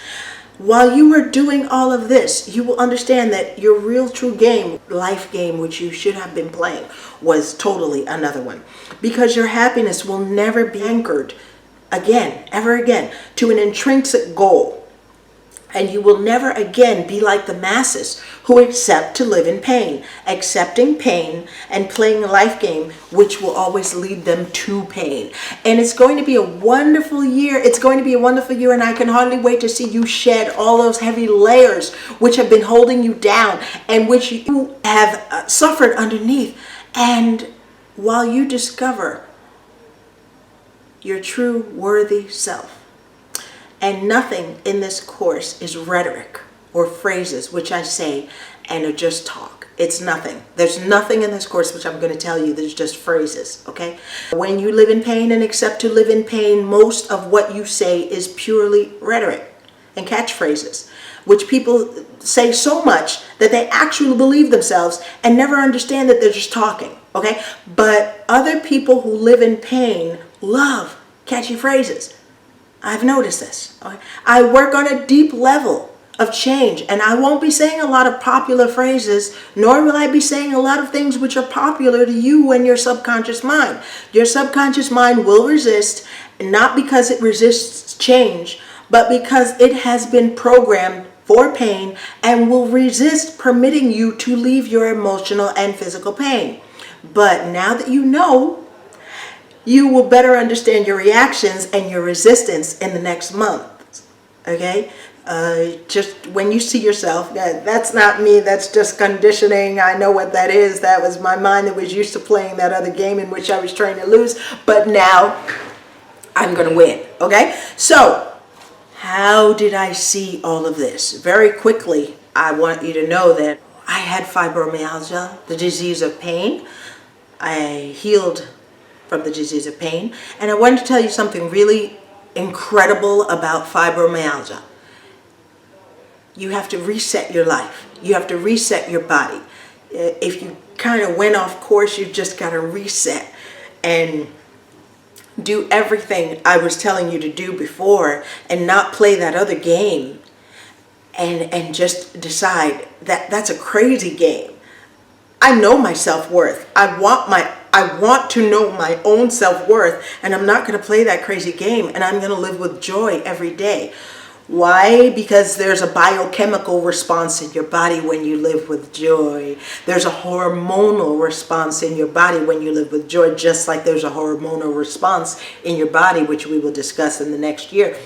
While you are doing all of this, you will understand that your real true game, life game, which you should have been playing, was totally another one. Because your happiness will never be anchored again, ever again, to an intrinsic goal. And you will never again be like the masses who accept to live in pain, accepting pain and playing a life game which will always lead them to pain. And it's going to be a wonderful year. It's going to be a wonderful year, and I can hardly wait to see you shed all those heavy layers which have been holding you down and which you have suffered underneath. And while you discover your true worthy self. And nothing in this course is rhetoric or phrases which I say and are just talk. It's nothing. There's nothing in this course which I'm going to tell you. There's just phrases, okay? When you live in pain and accept to live in pain, most of what you say is purely rhetoric and catchphrases, which people say so much that they actually believe themselves and never understand that they're just talking, okay? But other people who live in pain love catchy phrases. I've noticed this. Okay? I work on a deep level of change, and I won't be saying a lot of popular phrases, nor will I be saying a lot of things which are popular to you and your subconscious mind. Your subconscious mind will resist, not because it resists change, but because it has been programmed for pain and will resist permitting you to leave your emotional and physical pain. But now that you know, you will better understand your reactions and your resistance in the next month, okay? Just when you see yourself, that's not me, that's just conditioning. I know what that is. That was my mind that was used to playing that other game in which I was trying to lose, but now I'm going to win, okay? So, how did I see all of this? Very quickly, I want you to know that I had fibromyalgia, the disease of pain. I healed from the disease of pain. And I wanted to tell you something really incredible about fibromyalgia. You have to reset your life. You have to reset your body. If you kind of went off course, you've just got to reset and do everything I was telling you to do before and not play that other game and just decide that that's a crazy game. I know my self-worth. I want to know my own self-worth, and I'm not going to play that crazy game, and I'm going to live with joy every day. Why? Because there's a biochemical response in your body when you live with joy. There's a hormonal response in your body when you live with joy, just like there's a hormonal response in your body, which we will discuss in the next year.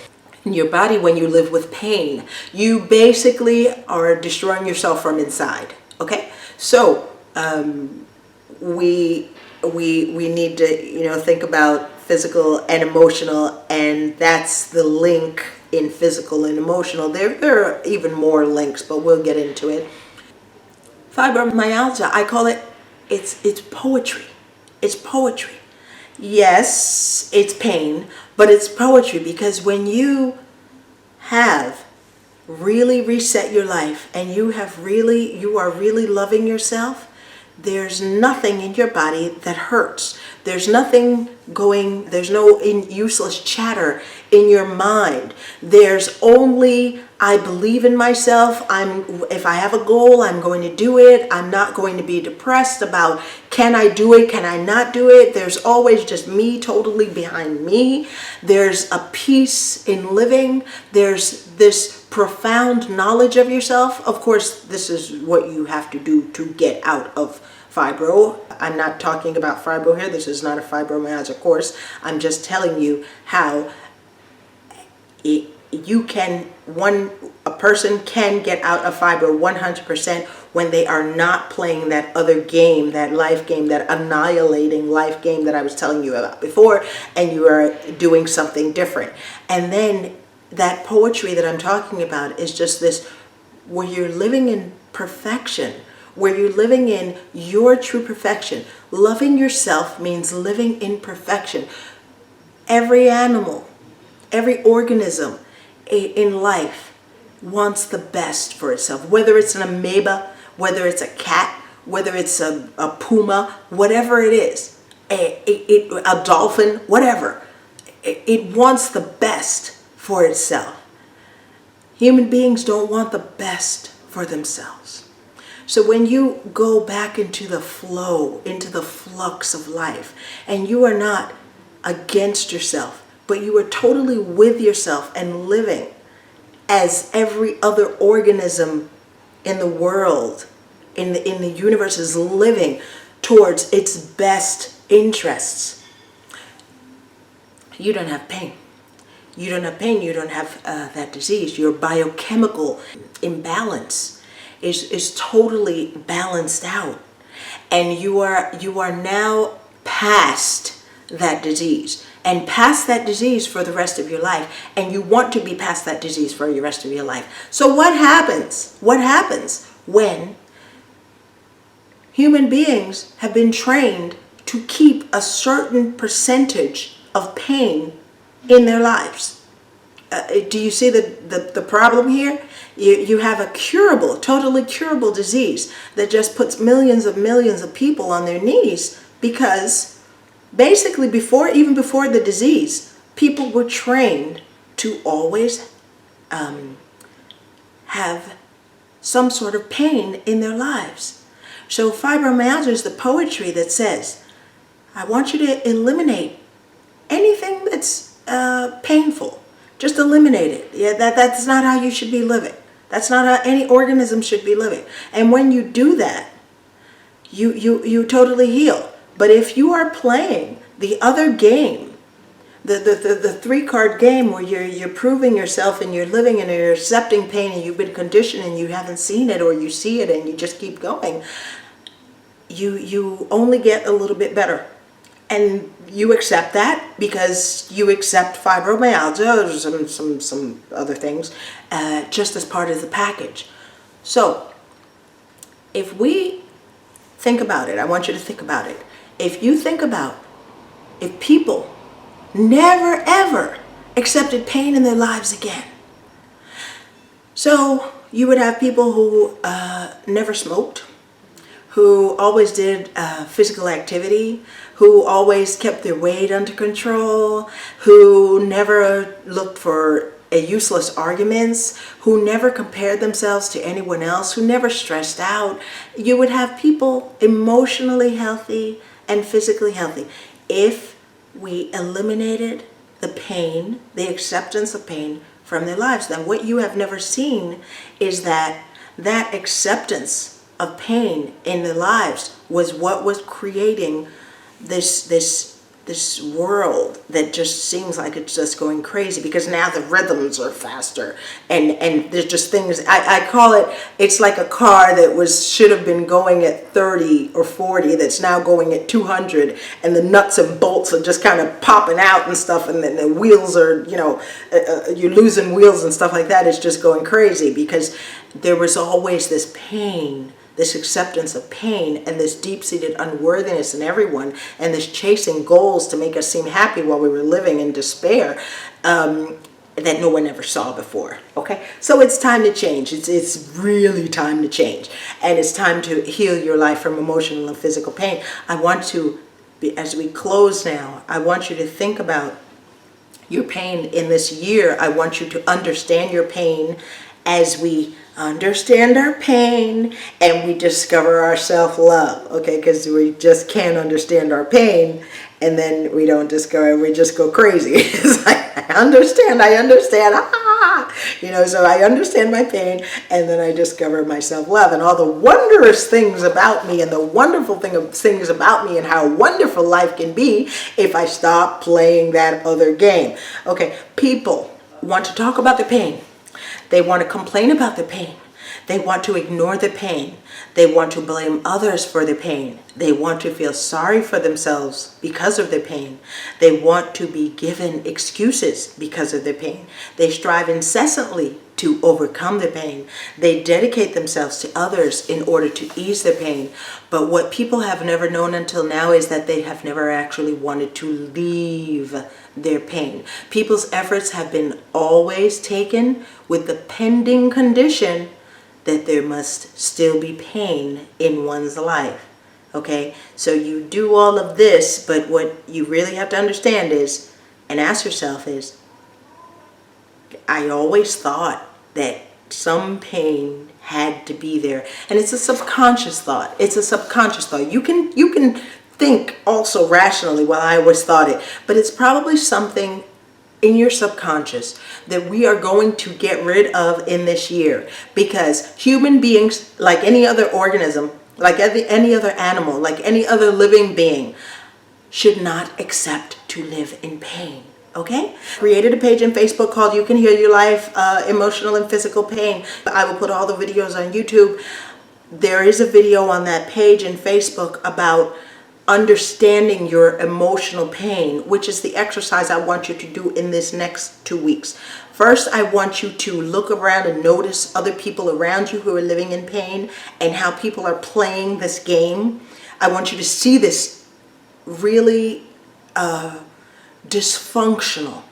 in your body when you live with pain. You basically are destroying yourself from inside. Okay, so we need to think about physical and emotional, and that's the link in physical and emotional. There are even more links, but we'll get into it. Fibromyalgia, I call it, it's poetry. It's poetry. Yes, it's pain, but it's poetry, because when you have really reset your life and you are really loving yourself, there's nothing in your body that hurts. There's no useless chatter in your mind. There's only, I believe in myself. If I have a goal, I'm going to do it. I'm not going to be depressed about, can I do it? Can I not do it? There's always just me, totally behind me. There's a peace in living. There's this profound knowledge of yourself. Of course, this is what you have to do to get out of fibro. I'm not talking about fibro here. This is not a fibromyalgia course. I'm just telling you how a person can get out of fibro 100% when they are not playing that other game, that life game, that annihilating life game that I was telling you about before, and you are doing something different. And then that poetry that I'm talking about is just this, where you're living in perfection, where you're living in your true perfection. Loving yourself means living in perfection. Every animal, every organism in life wants the best for itself, whether it's an amoeba, whether it's a cat, whether it's a puma, whatever it is, a dolphin, whatever. It wants the best for itself. Human beings don't want the best for themselves. So when you go back into the flow, into the flux of life, and you are not against yourself, but you are totally with yourself and living as every other organism in the world, in the universe, is living towards its best interests, you don't have pain. You don't have pain, you don't have that disease. Your biochemical imbalance is totally balanced out, and you are now past that disease, and past that disease for the rest of your life, and you want to be past that disease for the rest of your life. So what happens when human beings have been trained to keep a certain percentage of pain in their lives? Do you see the problem here? You have a curable, totally curable disease that just puts millions of people on their knees, because basically even before the disease, people were trained to always have some sort of pain in their lives. So fibromyalgia is the poetry that says, I want you to eliminate anything that's painful. Just eliminate it. Yeah, that's not how you should be living. That's not how any organism should be living. And when you do that, you totally heal. But if you are playing the other game, the 3-card game where you're proving yourself and you're living and you're accepting pain and you've been conditioned and you haven't seen it, or you see it and you just keep going, you only get a little bit better. And you accept that because you accept fibromyalgia or some other things just as part of the package. So if we think about it, I want you to think about it. If you think about if people never ever accepted pain in their lives again. So you would have people who never smoked, who always did physical activity, who always kept their weight under control, who never looked for useless arguments, who never compared themselves to anyone else, who never stressed out. You would have people emotionally healthy and physically healthy. If we eliminated the pain, the acceptance of pain from their lives, then what you have never seen is that acceptance of pain in their lives was what was creating this this world that just seems like it's just going crazy, because now the rhythms are faster, and there's just things, I call it, it's like a car that should have been going at 30 or 40 that's now going at 200, and the nuts and bolts are just kind of popping out and stuff, and then the wheels are, you're losing wheels and stuff like that. It's just going crazy because there was always this pain, this acceptance of pain, and this deep-seated unworthiness in everyone, and this chasing goals to make us seem happy while we were living in despair, that no one ever saw before. Okay, so it's time to change. It's really time to change, and it's time to heal your life from emotional and physical pain. I want to, as we close now, I want you to think about your pain in this year. I want you to understand your pain as we understand our pain and we discover our self-love, okay? Because we just can't understand our pain and then we don't discover, we just go crazy. It's like, I understand, so I understand my pain, and then I discover my self-love and all the wondrous things about me and the wonderful things about me and how wonderful life can be if I stop playing that other game. Okay, people want to talk about the pain. They want to complain about the pain. They want to ignore the pain. They want to blame others for the pain. They want to feel sorry for themselves because of the pain. They want to be given excuses because of the pain. They strive incessantly to overcome the pain. They dedicate themselves to others in order to ease the pain. But what people have never known until now is that they have never actually wanted to leave their pain. People's efforts have been always taken with the pending condition that there must still be pain in one's life. Okay, so you do all of this, but what you really have to understand is, and ask yourself is, I always thought that some pain had to be there, and it's a subconscious thought. It's a subconscious thought. You can think also rationally, well, I always thought it, but it's probably something in your subconscious that we are going to get rid of in this year, because human beings, like any other organism, like any other animal, like any other living being, should not accept to live in pain. Okay? Created a page on Facebook called You Can Heal Your Life, Emotional and Physical Pain. I will put all the videos on YouTube. There is a video on that page in Facebook about understanding your emotional pain, which is the exercise I want you to do in this next 2 weeks. First, I want you to look around and notice other people around you who are living in pain and how people are playing this game. I want you to see this really dysfunctional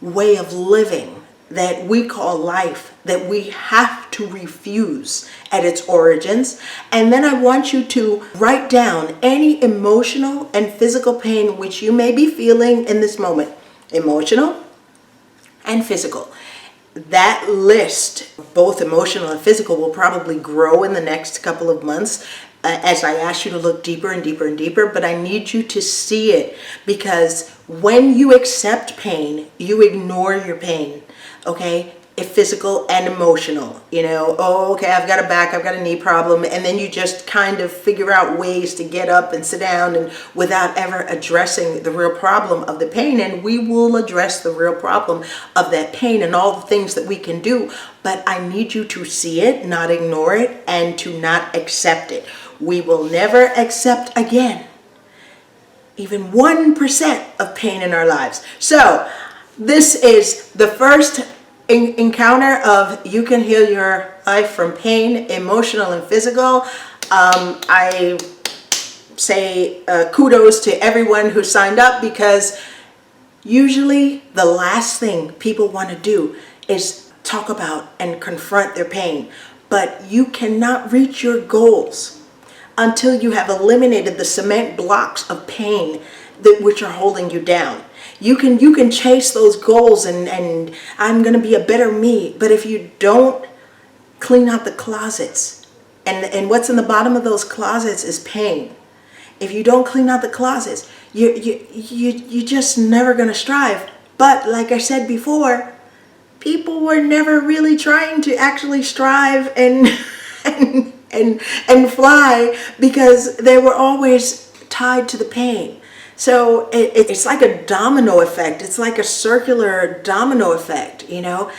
way of living that we call life, that we have to refuse at its origins. And then I want you to write down any emotional and physical pain which you may be feeling in this moment. Emotional and physical. That list, both emotional and physical, will probably grow in the next couple of months as I ask you to look deeper and deeper and deeper, but I need you to see it, because when you accept pain, you ignore your pain. Okay, if physical and emotional, oh, okay, I've got a back, I've got a knee problem, and then you just kind of figure out ways to get up and sit down, and without ever addressing the real problem of the pain. And we will address the real problem of that pain and all the things that we can do, but I need you to see it, not ignore it, and to not accept it. We will never accept again even 1% of pain in our lives. So this is the first encounter of You Can Heal Your Life from Pain, Emotional and Physical. I say kudos to everyone who signed up, because usually the last thing people want to do is talk about and confront their pain. But you cannot reach your goals until you have eliminated the cement blocks of pain which are holding you down. You can chase those goals and I'm going to be a better me, but if you don't clean out the closets, and what's in the bottom of those closets is pain. If you don't clean out the closets, you're just never going to strive. But like I said before, people were never really trying to actually strive and fly, because they were always tied to the pain. So it's like a domino effect. It's like a circular domino effect, you know.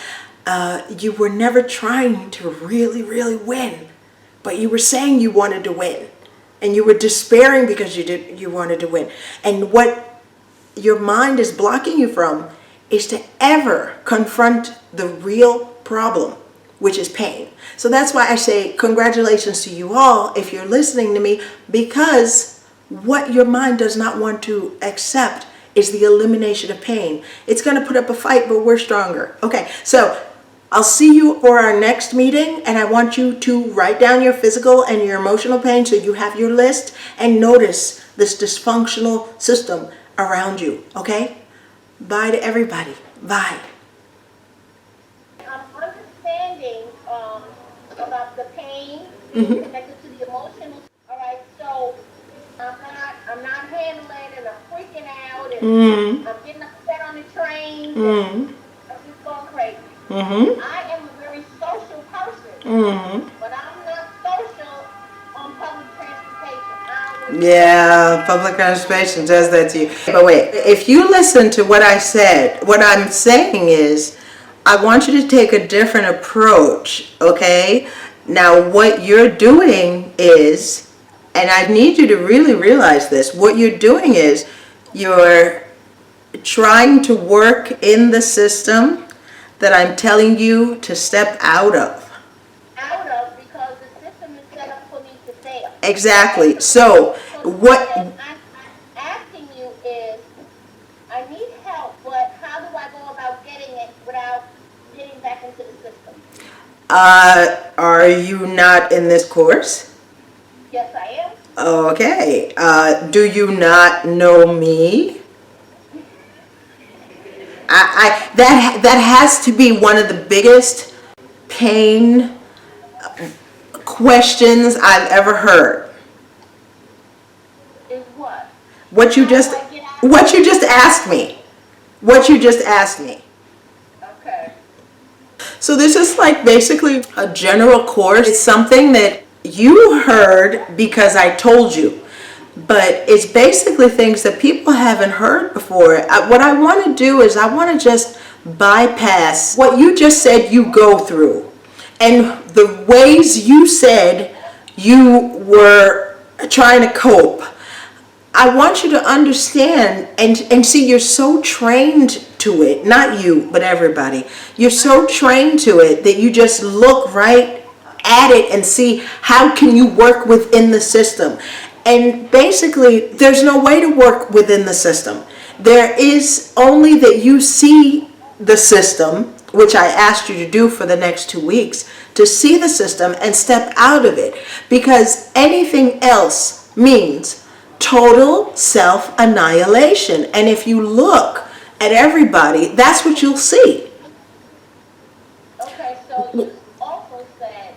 You were never trying to really, really win, but you were saying you wanted to win, and you were despairing because you wanted to win. And what your mind is blocking you from is to ever confront the real problem, which is pain. So that's why I say congratulations to you all if you're listening to me, because what your mind does not want to accept is the elimination of pain. It's going to put up a fight, but we're stronger. Okay, so I'll see you for our next meeting, and I want you to write down your physical and your emotional pain so you have your list, and notice this dysfunctional system around you. Okay? Bye to everybody. Bye. I'm understanding about the pain connected to the emotional. All right, so I'm not handling, and I'm freaking out, and I'm getting upset on the train. And I'm just going crazy. I am a very social person, but I'm not social on public transportation. Yeah, public transportation does that to you. But wait, if you listen to what I said, what I'm saying is, I want you to take a different approach, okay? Now, what you're doing is, and I need you to really realize this, what you're doing is, you're trying to work in the system that I'm telling you to step out of. Because the system is set up for me to fail. Exactly. So, what I'm asking you is, I need help, but how do I go about getting it without getting back into the system? are you not in this course? Yes, I am. Okay. Do you not know me? That has to be one of the biggest pain questions I've ever heard. Is what? What you just asked me. What you just asked me. Okay. So this is like basically a general course. It's something that you heard because I told you. But it's basically things that people haven't heard before. What I want to do is I want to just bypass what you just said you go through. And the ways you said you were trying to cope. I want you to understand and see, you're so trained to it, not you, but everybody. You're so trained to it that you just look right at it and see how can you work within the system. And basically, there's no way to work within the system. There is only that you see the system, which I asked you to do for the next 2 weeks, to see the system and step out of it. Because anything else means total self-annihilation. And if you look at everybody, that's what you'll see. Okay, so you also said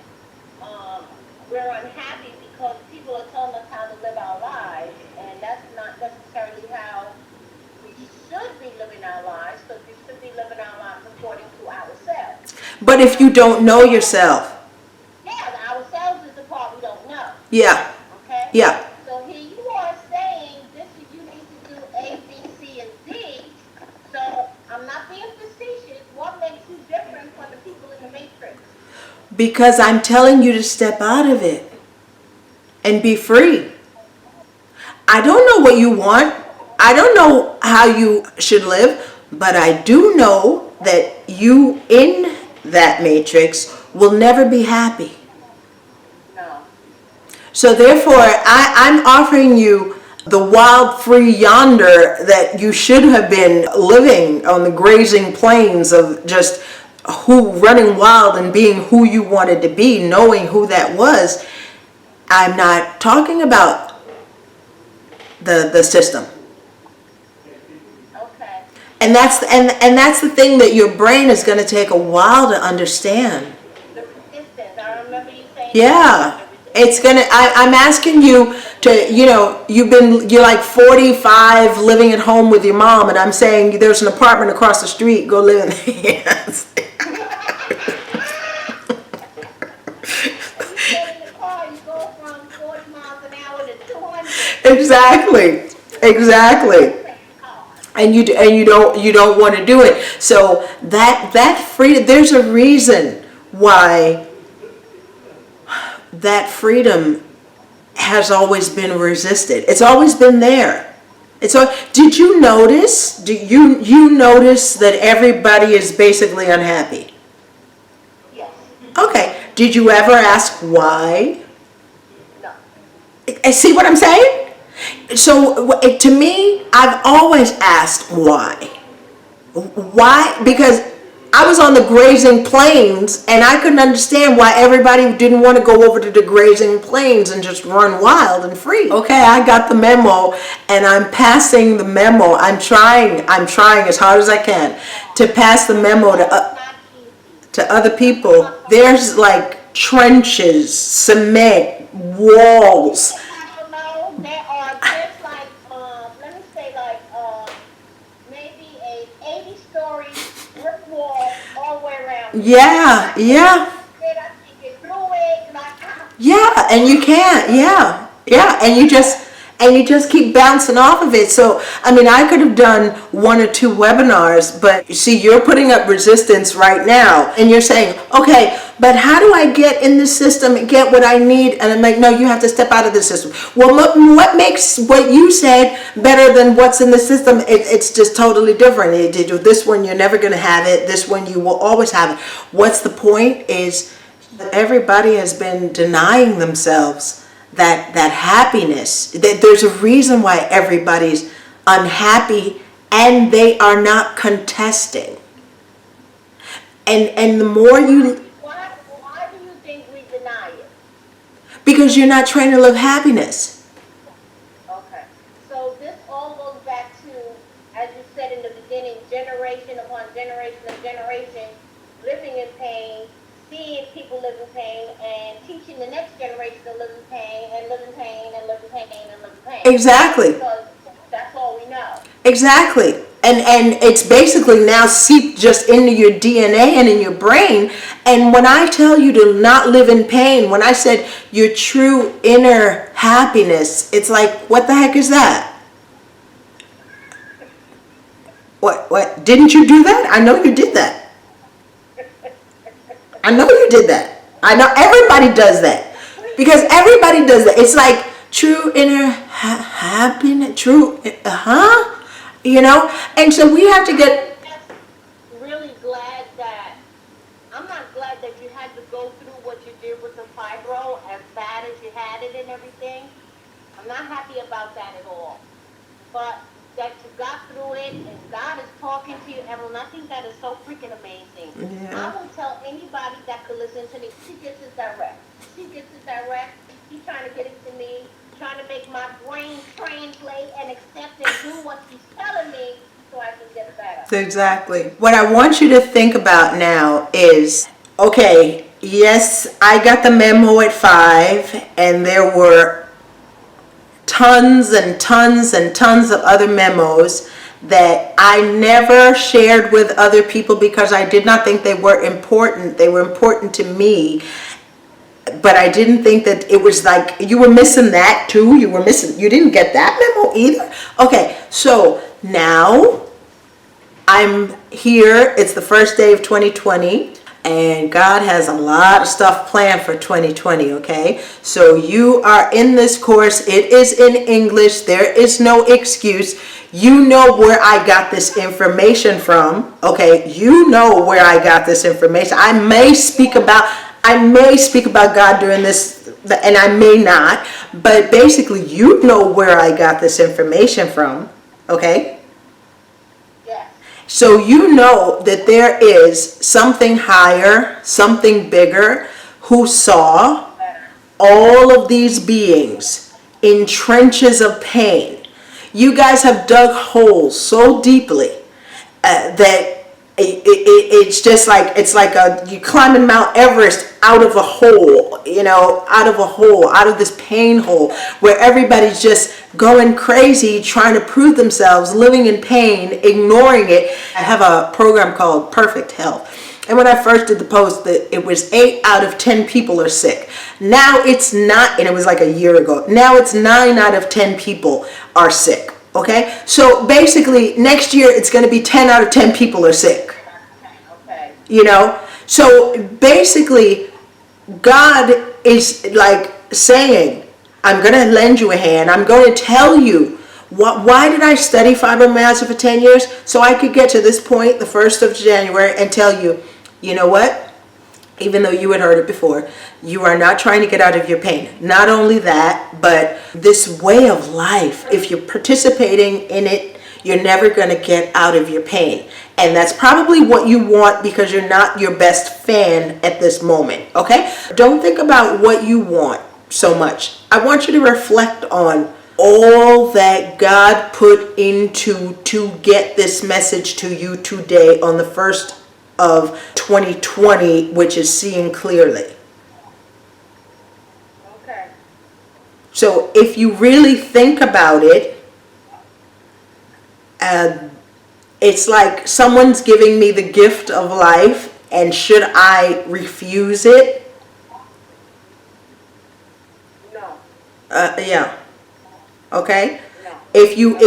we're unhappy because people are telling us how to live our lives, and that's not necessarily how we should be living our lives, because we should be living our lives according to ourselves. But if you don't know yourself. Yeah, ourselves is the part we don't know. Yeah. Okay? Yeah. So here you are saying this is, you need to do A, B, C, and D. So I'm not being facetious. What makes you different from the people in the Matrix? Because I'm telling you to step out of it and be free. I don't know what you want. I don't know how you should live, but I do know that you in that matrix will never be happy. No. So therefore, I'm offering you the wild, free yonder that you should have been living on the grazing plains of just running wild and being who you wanted to be, knowing who that was. I'm not talking about the system. Okay. And that's the thing that your brain is going to take a while to understand. The resistance. I remember you saying. Yeah. It's gonna. I'm asking you to. You're like 45, living at home with your mom, and I'm saying there's an apartment across the street. Go live in there. Yes. You get in the car, you go from 40 miles an hour to 200. Exactly. Exactly. And you don't want to do it. So that freedom, there's a reason why that freedom has always been resisted. It's always been there. Did you notice? Do you notice that everybody is basically unhappy? Yes. Okay. Did you ever ask why? No. See what I'm saying? So to me, I've always asked why. Why? Because I was on the grazing plains and I couldn't understand why everybody didn't want to go over to the grazing plains and just run wild and free. Okay, I got the memo and I'm passing the memo. I'm trying as hard as I can to pass the memo to other people. There's like trenches, cement, walls. No, there are just like, let me say like, maybe a 80-story brick wall all the way around. Yeah. I think it blew it, like, Yeah, and you can't. Yeah, and you just keep bouncing off of it. So, I mean, I could have done 1 or 2 webinars, but you see, you're putting up resistance right now, and you're saying, okay, but how do I get in the system and get what I need? And I'm like, no, you have to step out of the system. Well, what makes what you said better than what's in the system? It's just totally different. This one, you're never going to have it. This one, you will always have it. What's the point is everybody has been denying themselves that happiness. There's a reason why everybody's unhappy and they are not contesting. And the more you... Why do you think we deny it? Because you're not trained to live happiness. Okay. So this all goes back to, as you said in the beginning, generation upon generation of generation, living in pain, seeing people live in pain, and teaching the next generation to live in pain, and live in pain, and live in pain, and live in pain. Exactly. Because that's all we know. Exactly. And it's basically now seeped just into your DNA and in your brain. And when I tell you to not live in pain, when I said your true inner happiness, it's like, what the heck is that? What? Didn't you do that? I know you did that. I know you did that. I know everybody does that. Because everybody does that. It's like true inner happiness, you know? And so we have to get... I'm really glad that, I'm not glad that you had to go through what you did with the fibro, as bad as you had it and everything. I'm not happy about that at all. But that you got through it and God is talking to you, Evelyn, I think that is so freaking amazing. Yeah. I will tell anybody that could listen to me, she gets it direct. She gets it direct. She's trying to get it to me, trying to make my brain translate and accept and do what she's telling me so I can get better. Exactly. What I want you to think about now is, okay, yes, I got the memo at 5, and there were tons and tons and tons of other memos that I never shared with other people because I did not think they were important. They were important to me. But I didn't think that it was like, you were missing that too. You didn't get that memo either. Okay, so now I'm here. It's the first day of 2020. And God has a lot of stuff planned for 2020, okay? So you are in this course. It is in English. There is no excuse. You know where I got this information from, okay? You know where I got this information. I may speak about God during this, and I may not, but basically you know where I got this information from, okay? So you know that there is something higher, something bigger, who saw all of these beings in trenches of pain. You guys have dug holes so deeply that it's just like, you climbing Mount Everest out of a hole, out of this pain hole where everybody's just going crazy, trying to prove themselves, living in pain, ignoring it. I have a program called Perfect Health. And when I first did the post, it was 8 out of 10 people are sick. Now it's not, and it was like a year ago. Now it's 9 out of 10 people are sick. Okay? So basically, next year it's going to be 10 out of 10 people are sick. Okay. You know? So basically, God is like saying, I'm going to lend you a hand. I'm going to tell you why did I study fibromyalgia for 10 years? So I could get to this point, the 1st of January, and tell you, you know what? Even though you had heard it before, you are not trying to get out of your pain. Not only that, but this way of life, if you're participating in it, you're never going to get out of your pain. And that's probably what you want because you're not your best fan at this moment, okay? Don't think about what you want so much. I want you to reflect on all that God put into to get this message to you today on the 1st of 2020, which is seeing clearly. Okay. So if you really think about it, it's like someone's giving me the gift of life, and should I refuse it? No. Yeah. Okay. No. If you I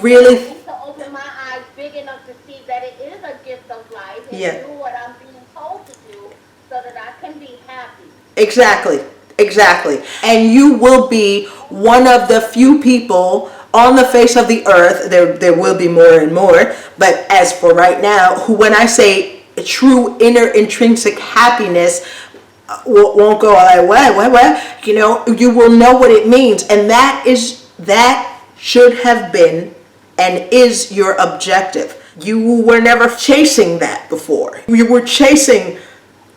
really need to open my eyes big enough to see that it is a gift of life and Yeah. do what I'm being told to do so that I can be happy. Exactly. And you will be one of the few people on the face of the earth, there will be more and more, but as for right now, who, when I say true inner intrinsic happiness, won't go like, what? You know, you will know what it means. And that should have been and is your objective. You were never chasing that before. You were chasing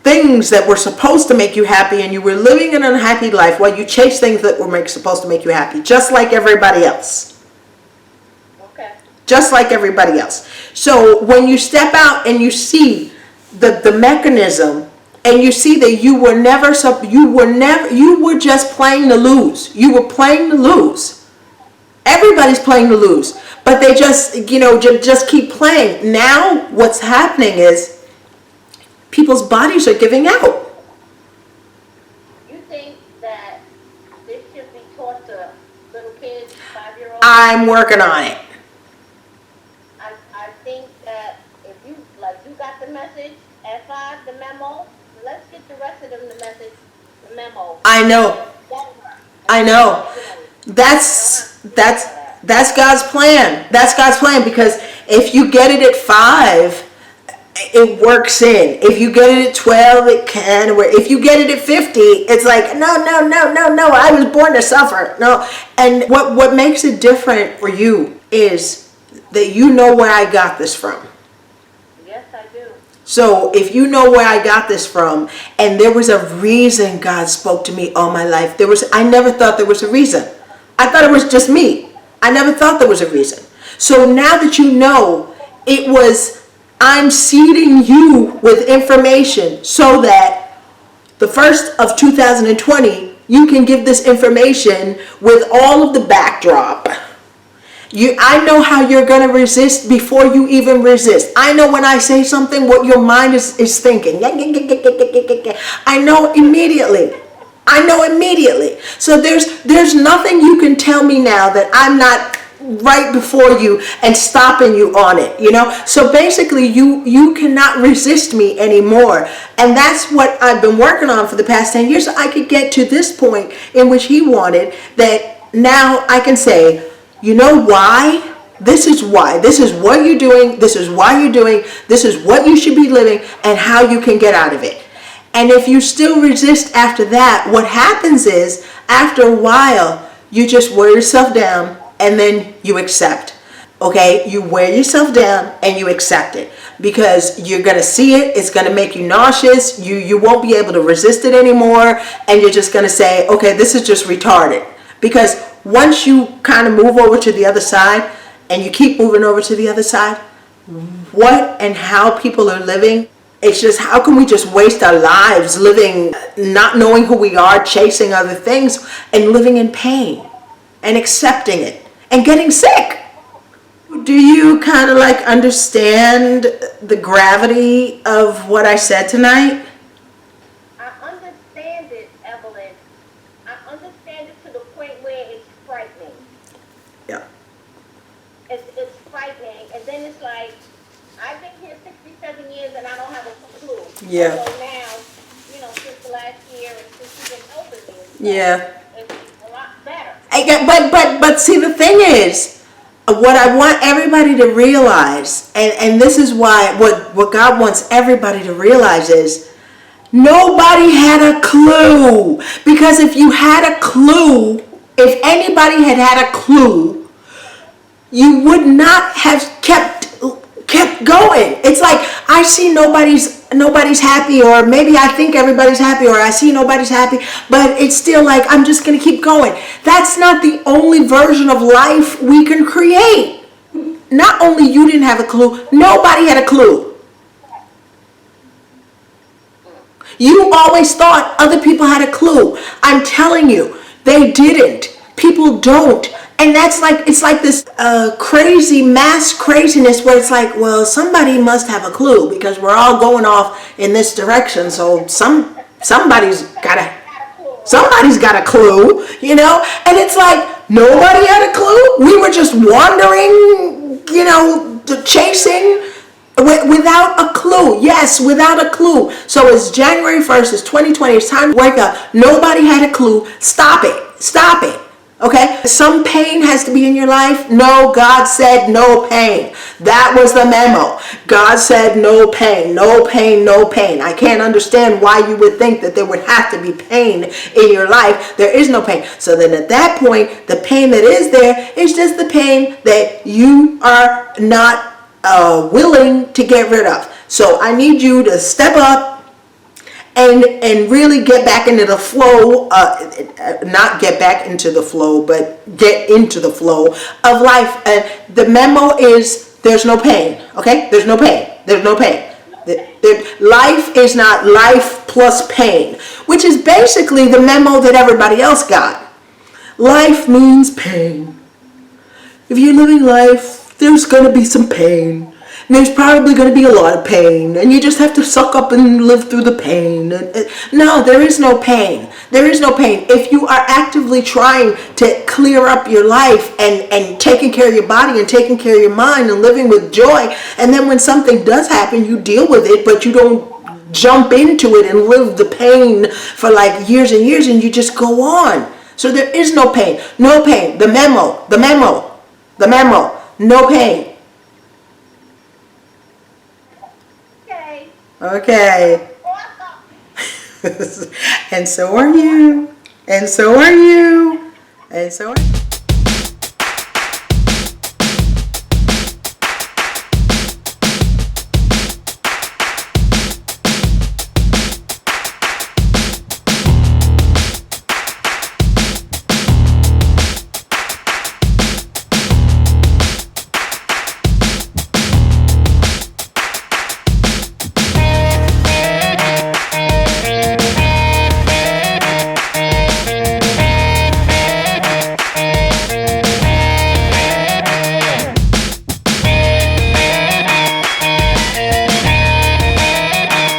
things that were supposed to make you happy, and you were living an unhappy life while you chase things that were supposed to make you happy, just like everybody else. Okay. Just like everybody else. So when you step out and you see the mechanism, and you see that you were just playing to lose. You were playing to lose. Everybody's playing to lose, but they just, just keep playing. Now what's happening is people's bodies are giving out. You think that this should be taught to little kids, 5-year-olds? I'm working on it. I think that if you got the message at 5, the memo, let's get the rest of them the message, the memo. I know. That's God's plan. That's God's plan, because if you get it at 5, it works in. If you get it at 12, it can. Or if you get it at 50, it's like, no, I was born to suffer. No. And what makes it different for you is that you know where I got this from. Yes, I do. So if you know where I got this from, and there was a reason God spoke to me all my life, I never thought there was a reason. I thought it was just me. I never thought there was a reason. So now that you know, I'm seeding you with information so that the 1st of 2020, you can give this information with all of the backdrop. I know how you're going to resist before you even resist. I know when I say something, what your mind is thinking. I know immediately. So there's nothing you can tell me now that I'm not right before you and stopping you on it, So basically you cannot resist me anymore. And that's what I've been working on for the past 10 years. So I could get to this point in which he wanted, that now I can say, you know why? This is why. This is what you're doing. This is why you're doing. This is what you should be living, and how you can get out of it. And if you still resist after that, what happens is, after a while, you just wear yourself down and then you accept. Okay? You wear yourself down and you accept it. Because you're going to see it. It's going to make you nauseous. You won't be able to resist it anymore. And you're just going to say, okay, this is just retarded. Because once you kind of move over to the other side, and you keep moving over to the other side, what and how people are living, it's just, how can we just waste our lives living, not knowing who we are, chasing other things, and living in pain, and accepting it, and getting sick? Do you kind of like understand the gravity of what I said tonight? I understand it, Evelyn. I understand it to the point where it's frightening. then it's like, I've been here 67 years and I don't have a clue. Yeah. So now, since the last year and since you've been helping me, Yeah. it's a lot better. But see, the thing is, what I want everybody to realize, and this is why what God wants everybody to realize is, nobody had a clue. Because if you had a clue, if anybody had a clue, you would not have kept going. It's like, I see nobody's happy, or maybe I think everybody's happy, or I see nobody's happy, but it's still like, I'm just going to keep going. That's not the only version of life we can create. Not only you didn't have a clue, nobody had a clue. You always thought other people had a clue. I'm telling you, they didn't. People don't. And that's like, it's like this crazy mass craziness where it's like, well, somebody must have a clue because we're all going off in this direction. So somebody's got a clue, And it's like, nobody had a clue. We were just wandering, chasing without a clue. Yes, without a clue. So it's January 1st, it's 2020, it's time to wake up. Nobody had a clue. Stop it. Stop it. Okay? Some pain has to be in your life. No, God said no pain. That was the memo. God said no pain, no pain, no pain. I can't understand why you would think that there would have to be pain in your life. There is no pain. So then at that point, the pain that is there is just the pain that you are not willing to get rid of. So I need you to step up and really get back into the flow, not get back into the flow, but get into the flow of life. And the memo is, there's no pain, okay? There's no pain. There's no pain. Life is not life plus pain, which is basically the memo that everybody else got. Life means pain. If you're living life, there's going to be some pain. And there's probably going to be a lot of pain, and you just have to suck up and live through the pain. No, there is no pain. There is no pain. If you are actively trying to clear up your life and taking care of your body and taking care of your mind and living with joy, and then when something does happen, you deal with it, but you don't jump into it and live the pain for like years and years, and you just go on. So there is no pain. No pain. The memo. The memo. The memo. No pain. Okay. And so are you. And so are you. And so are you.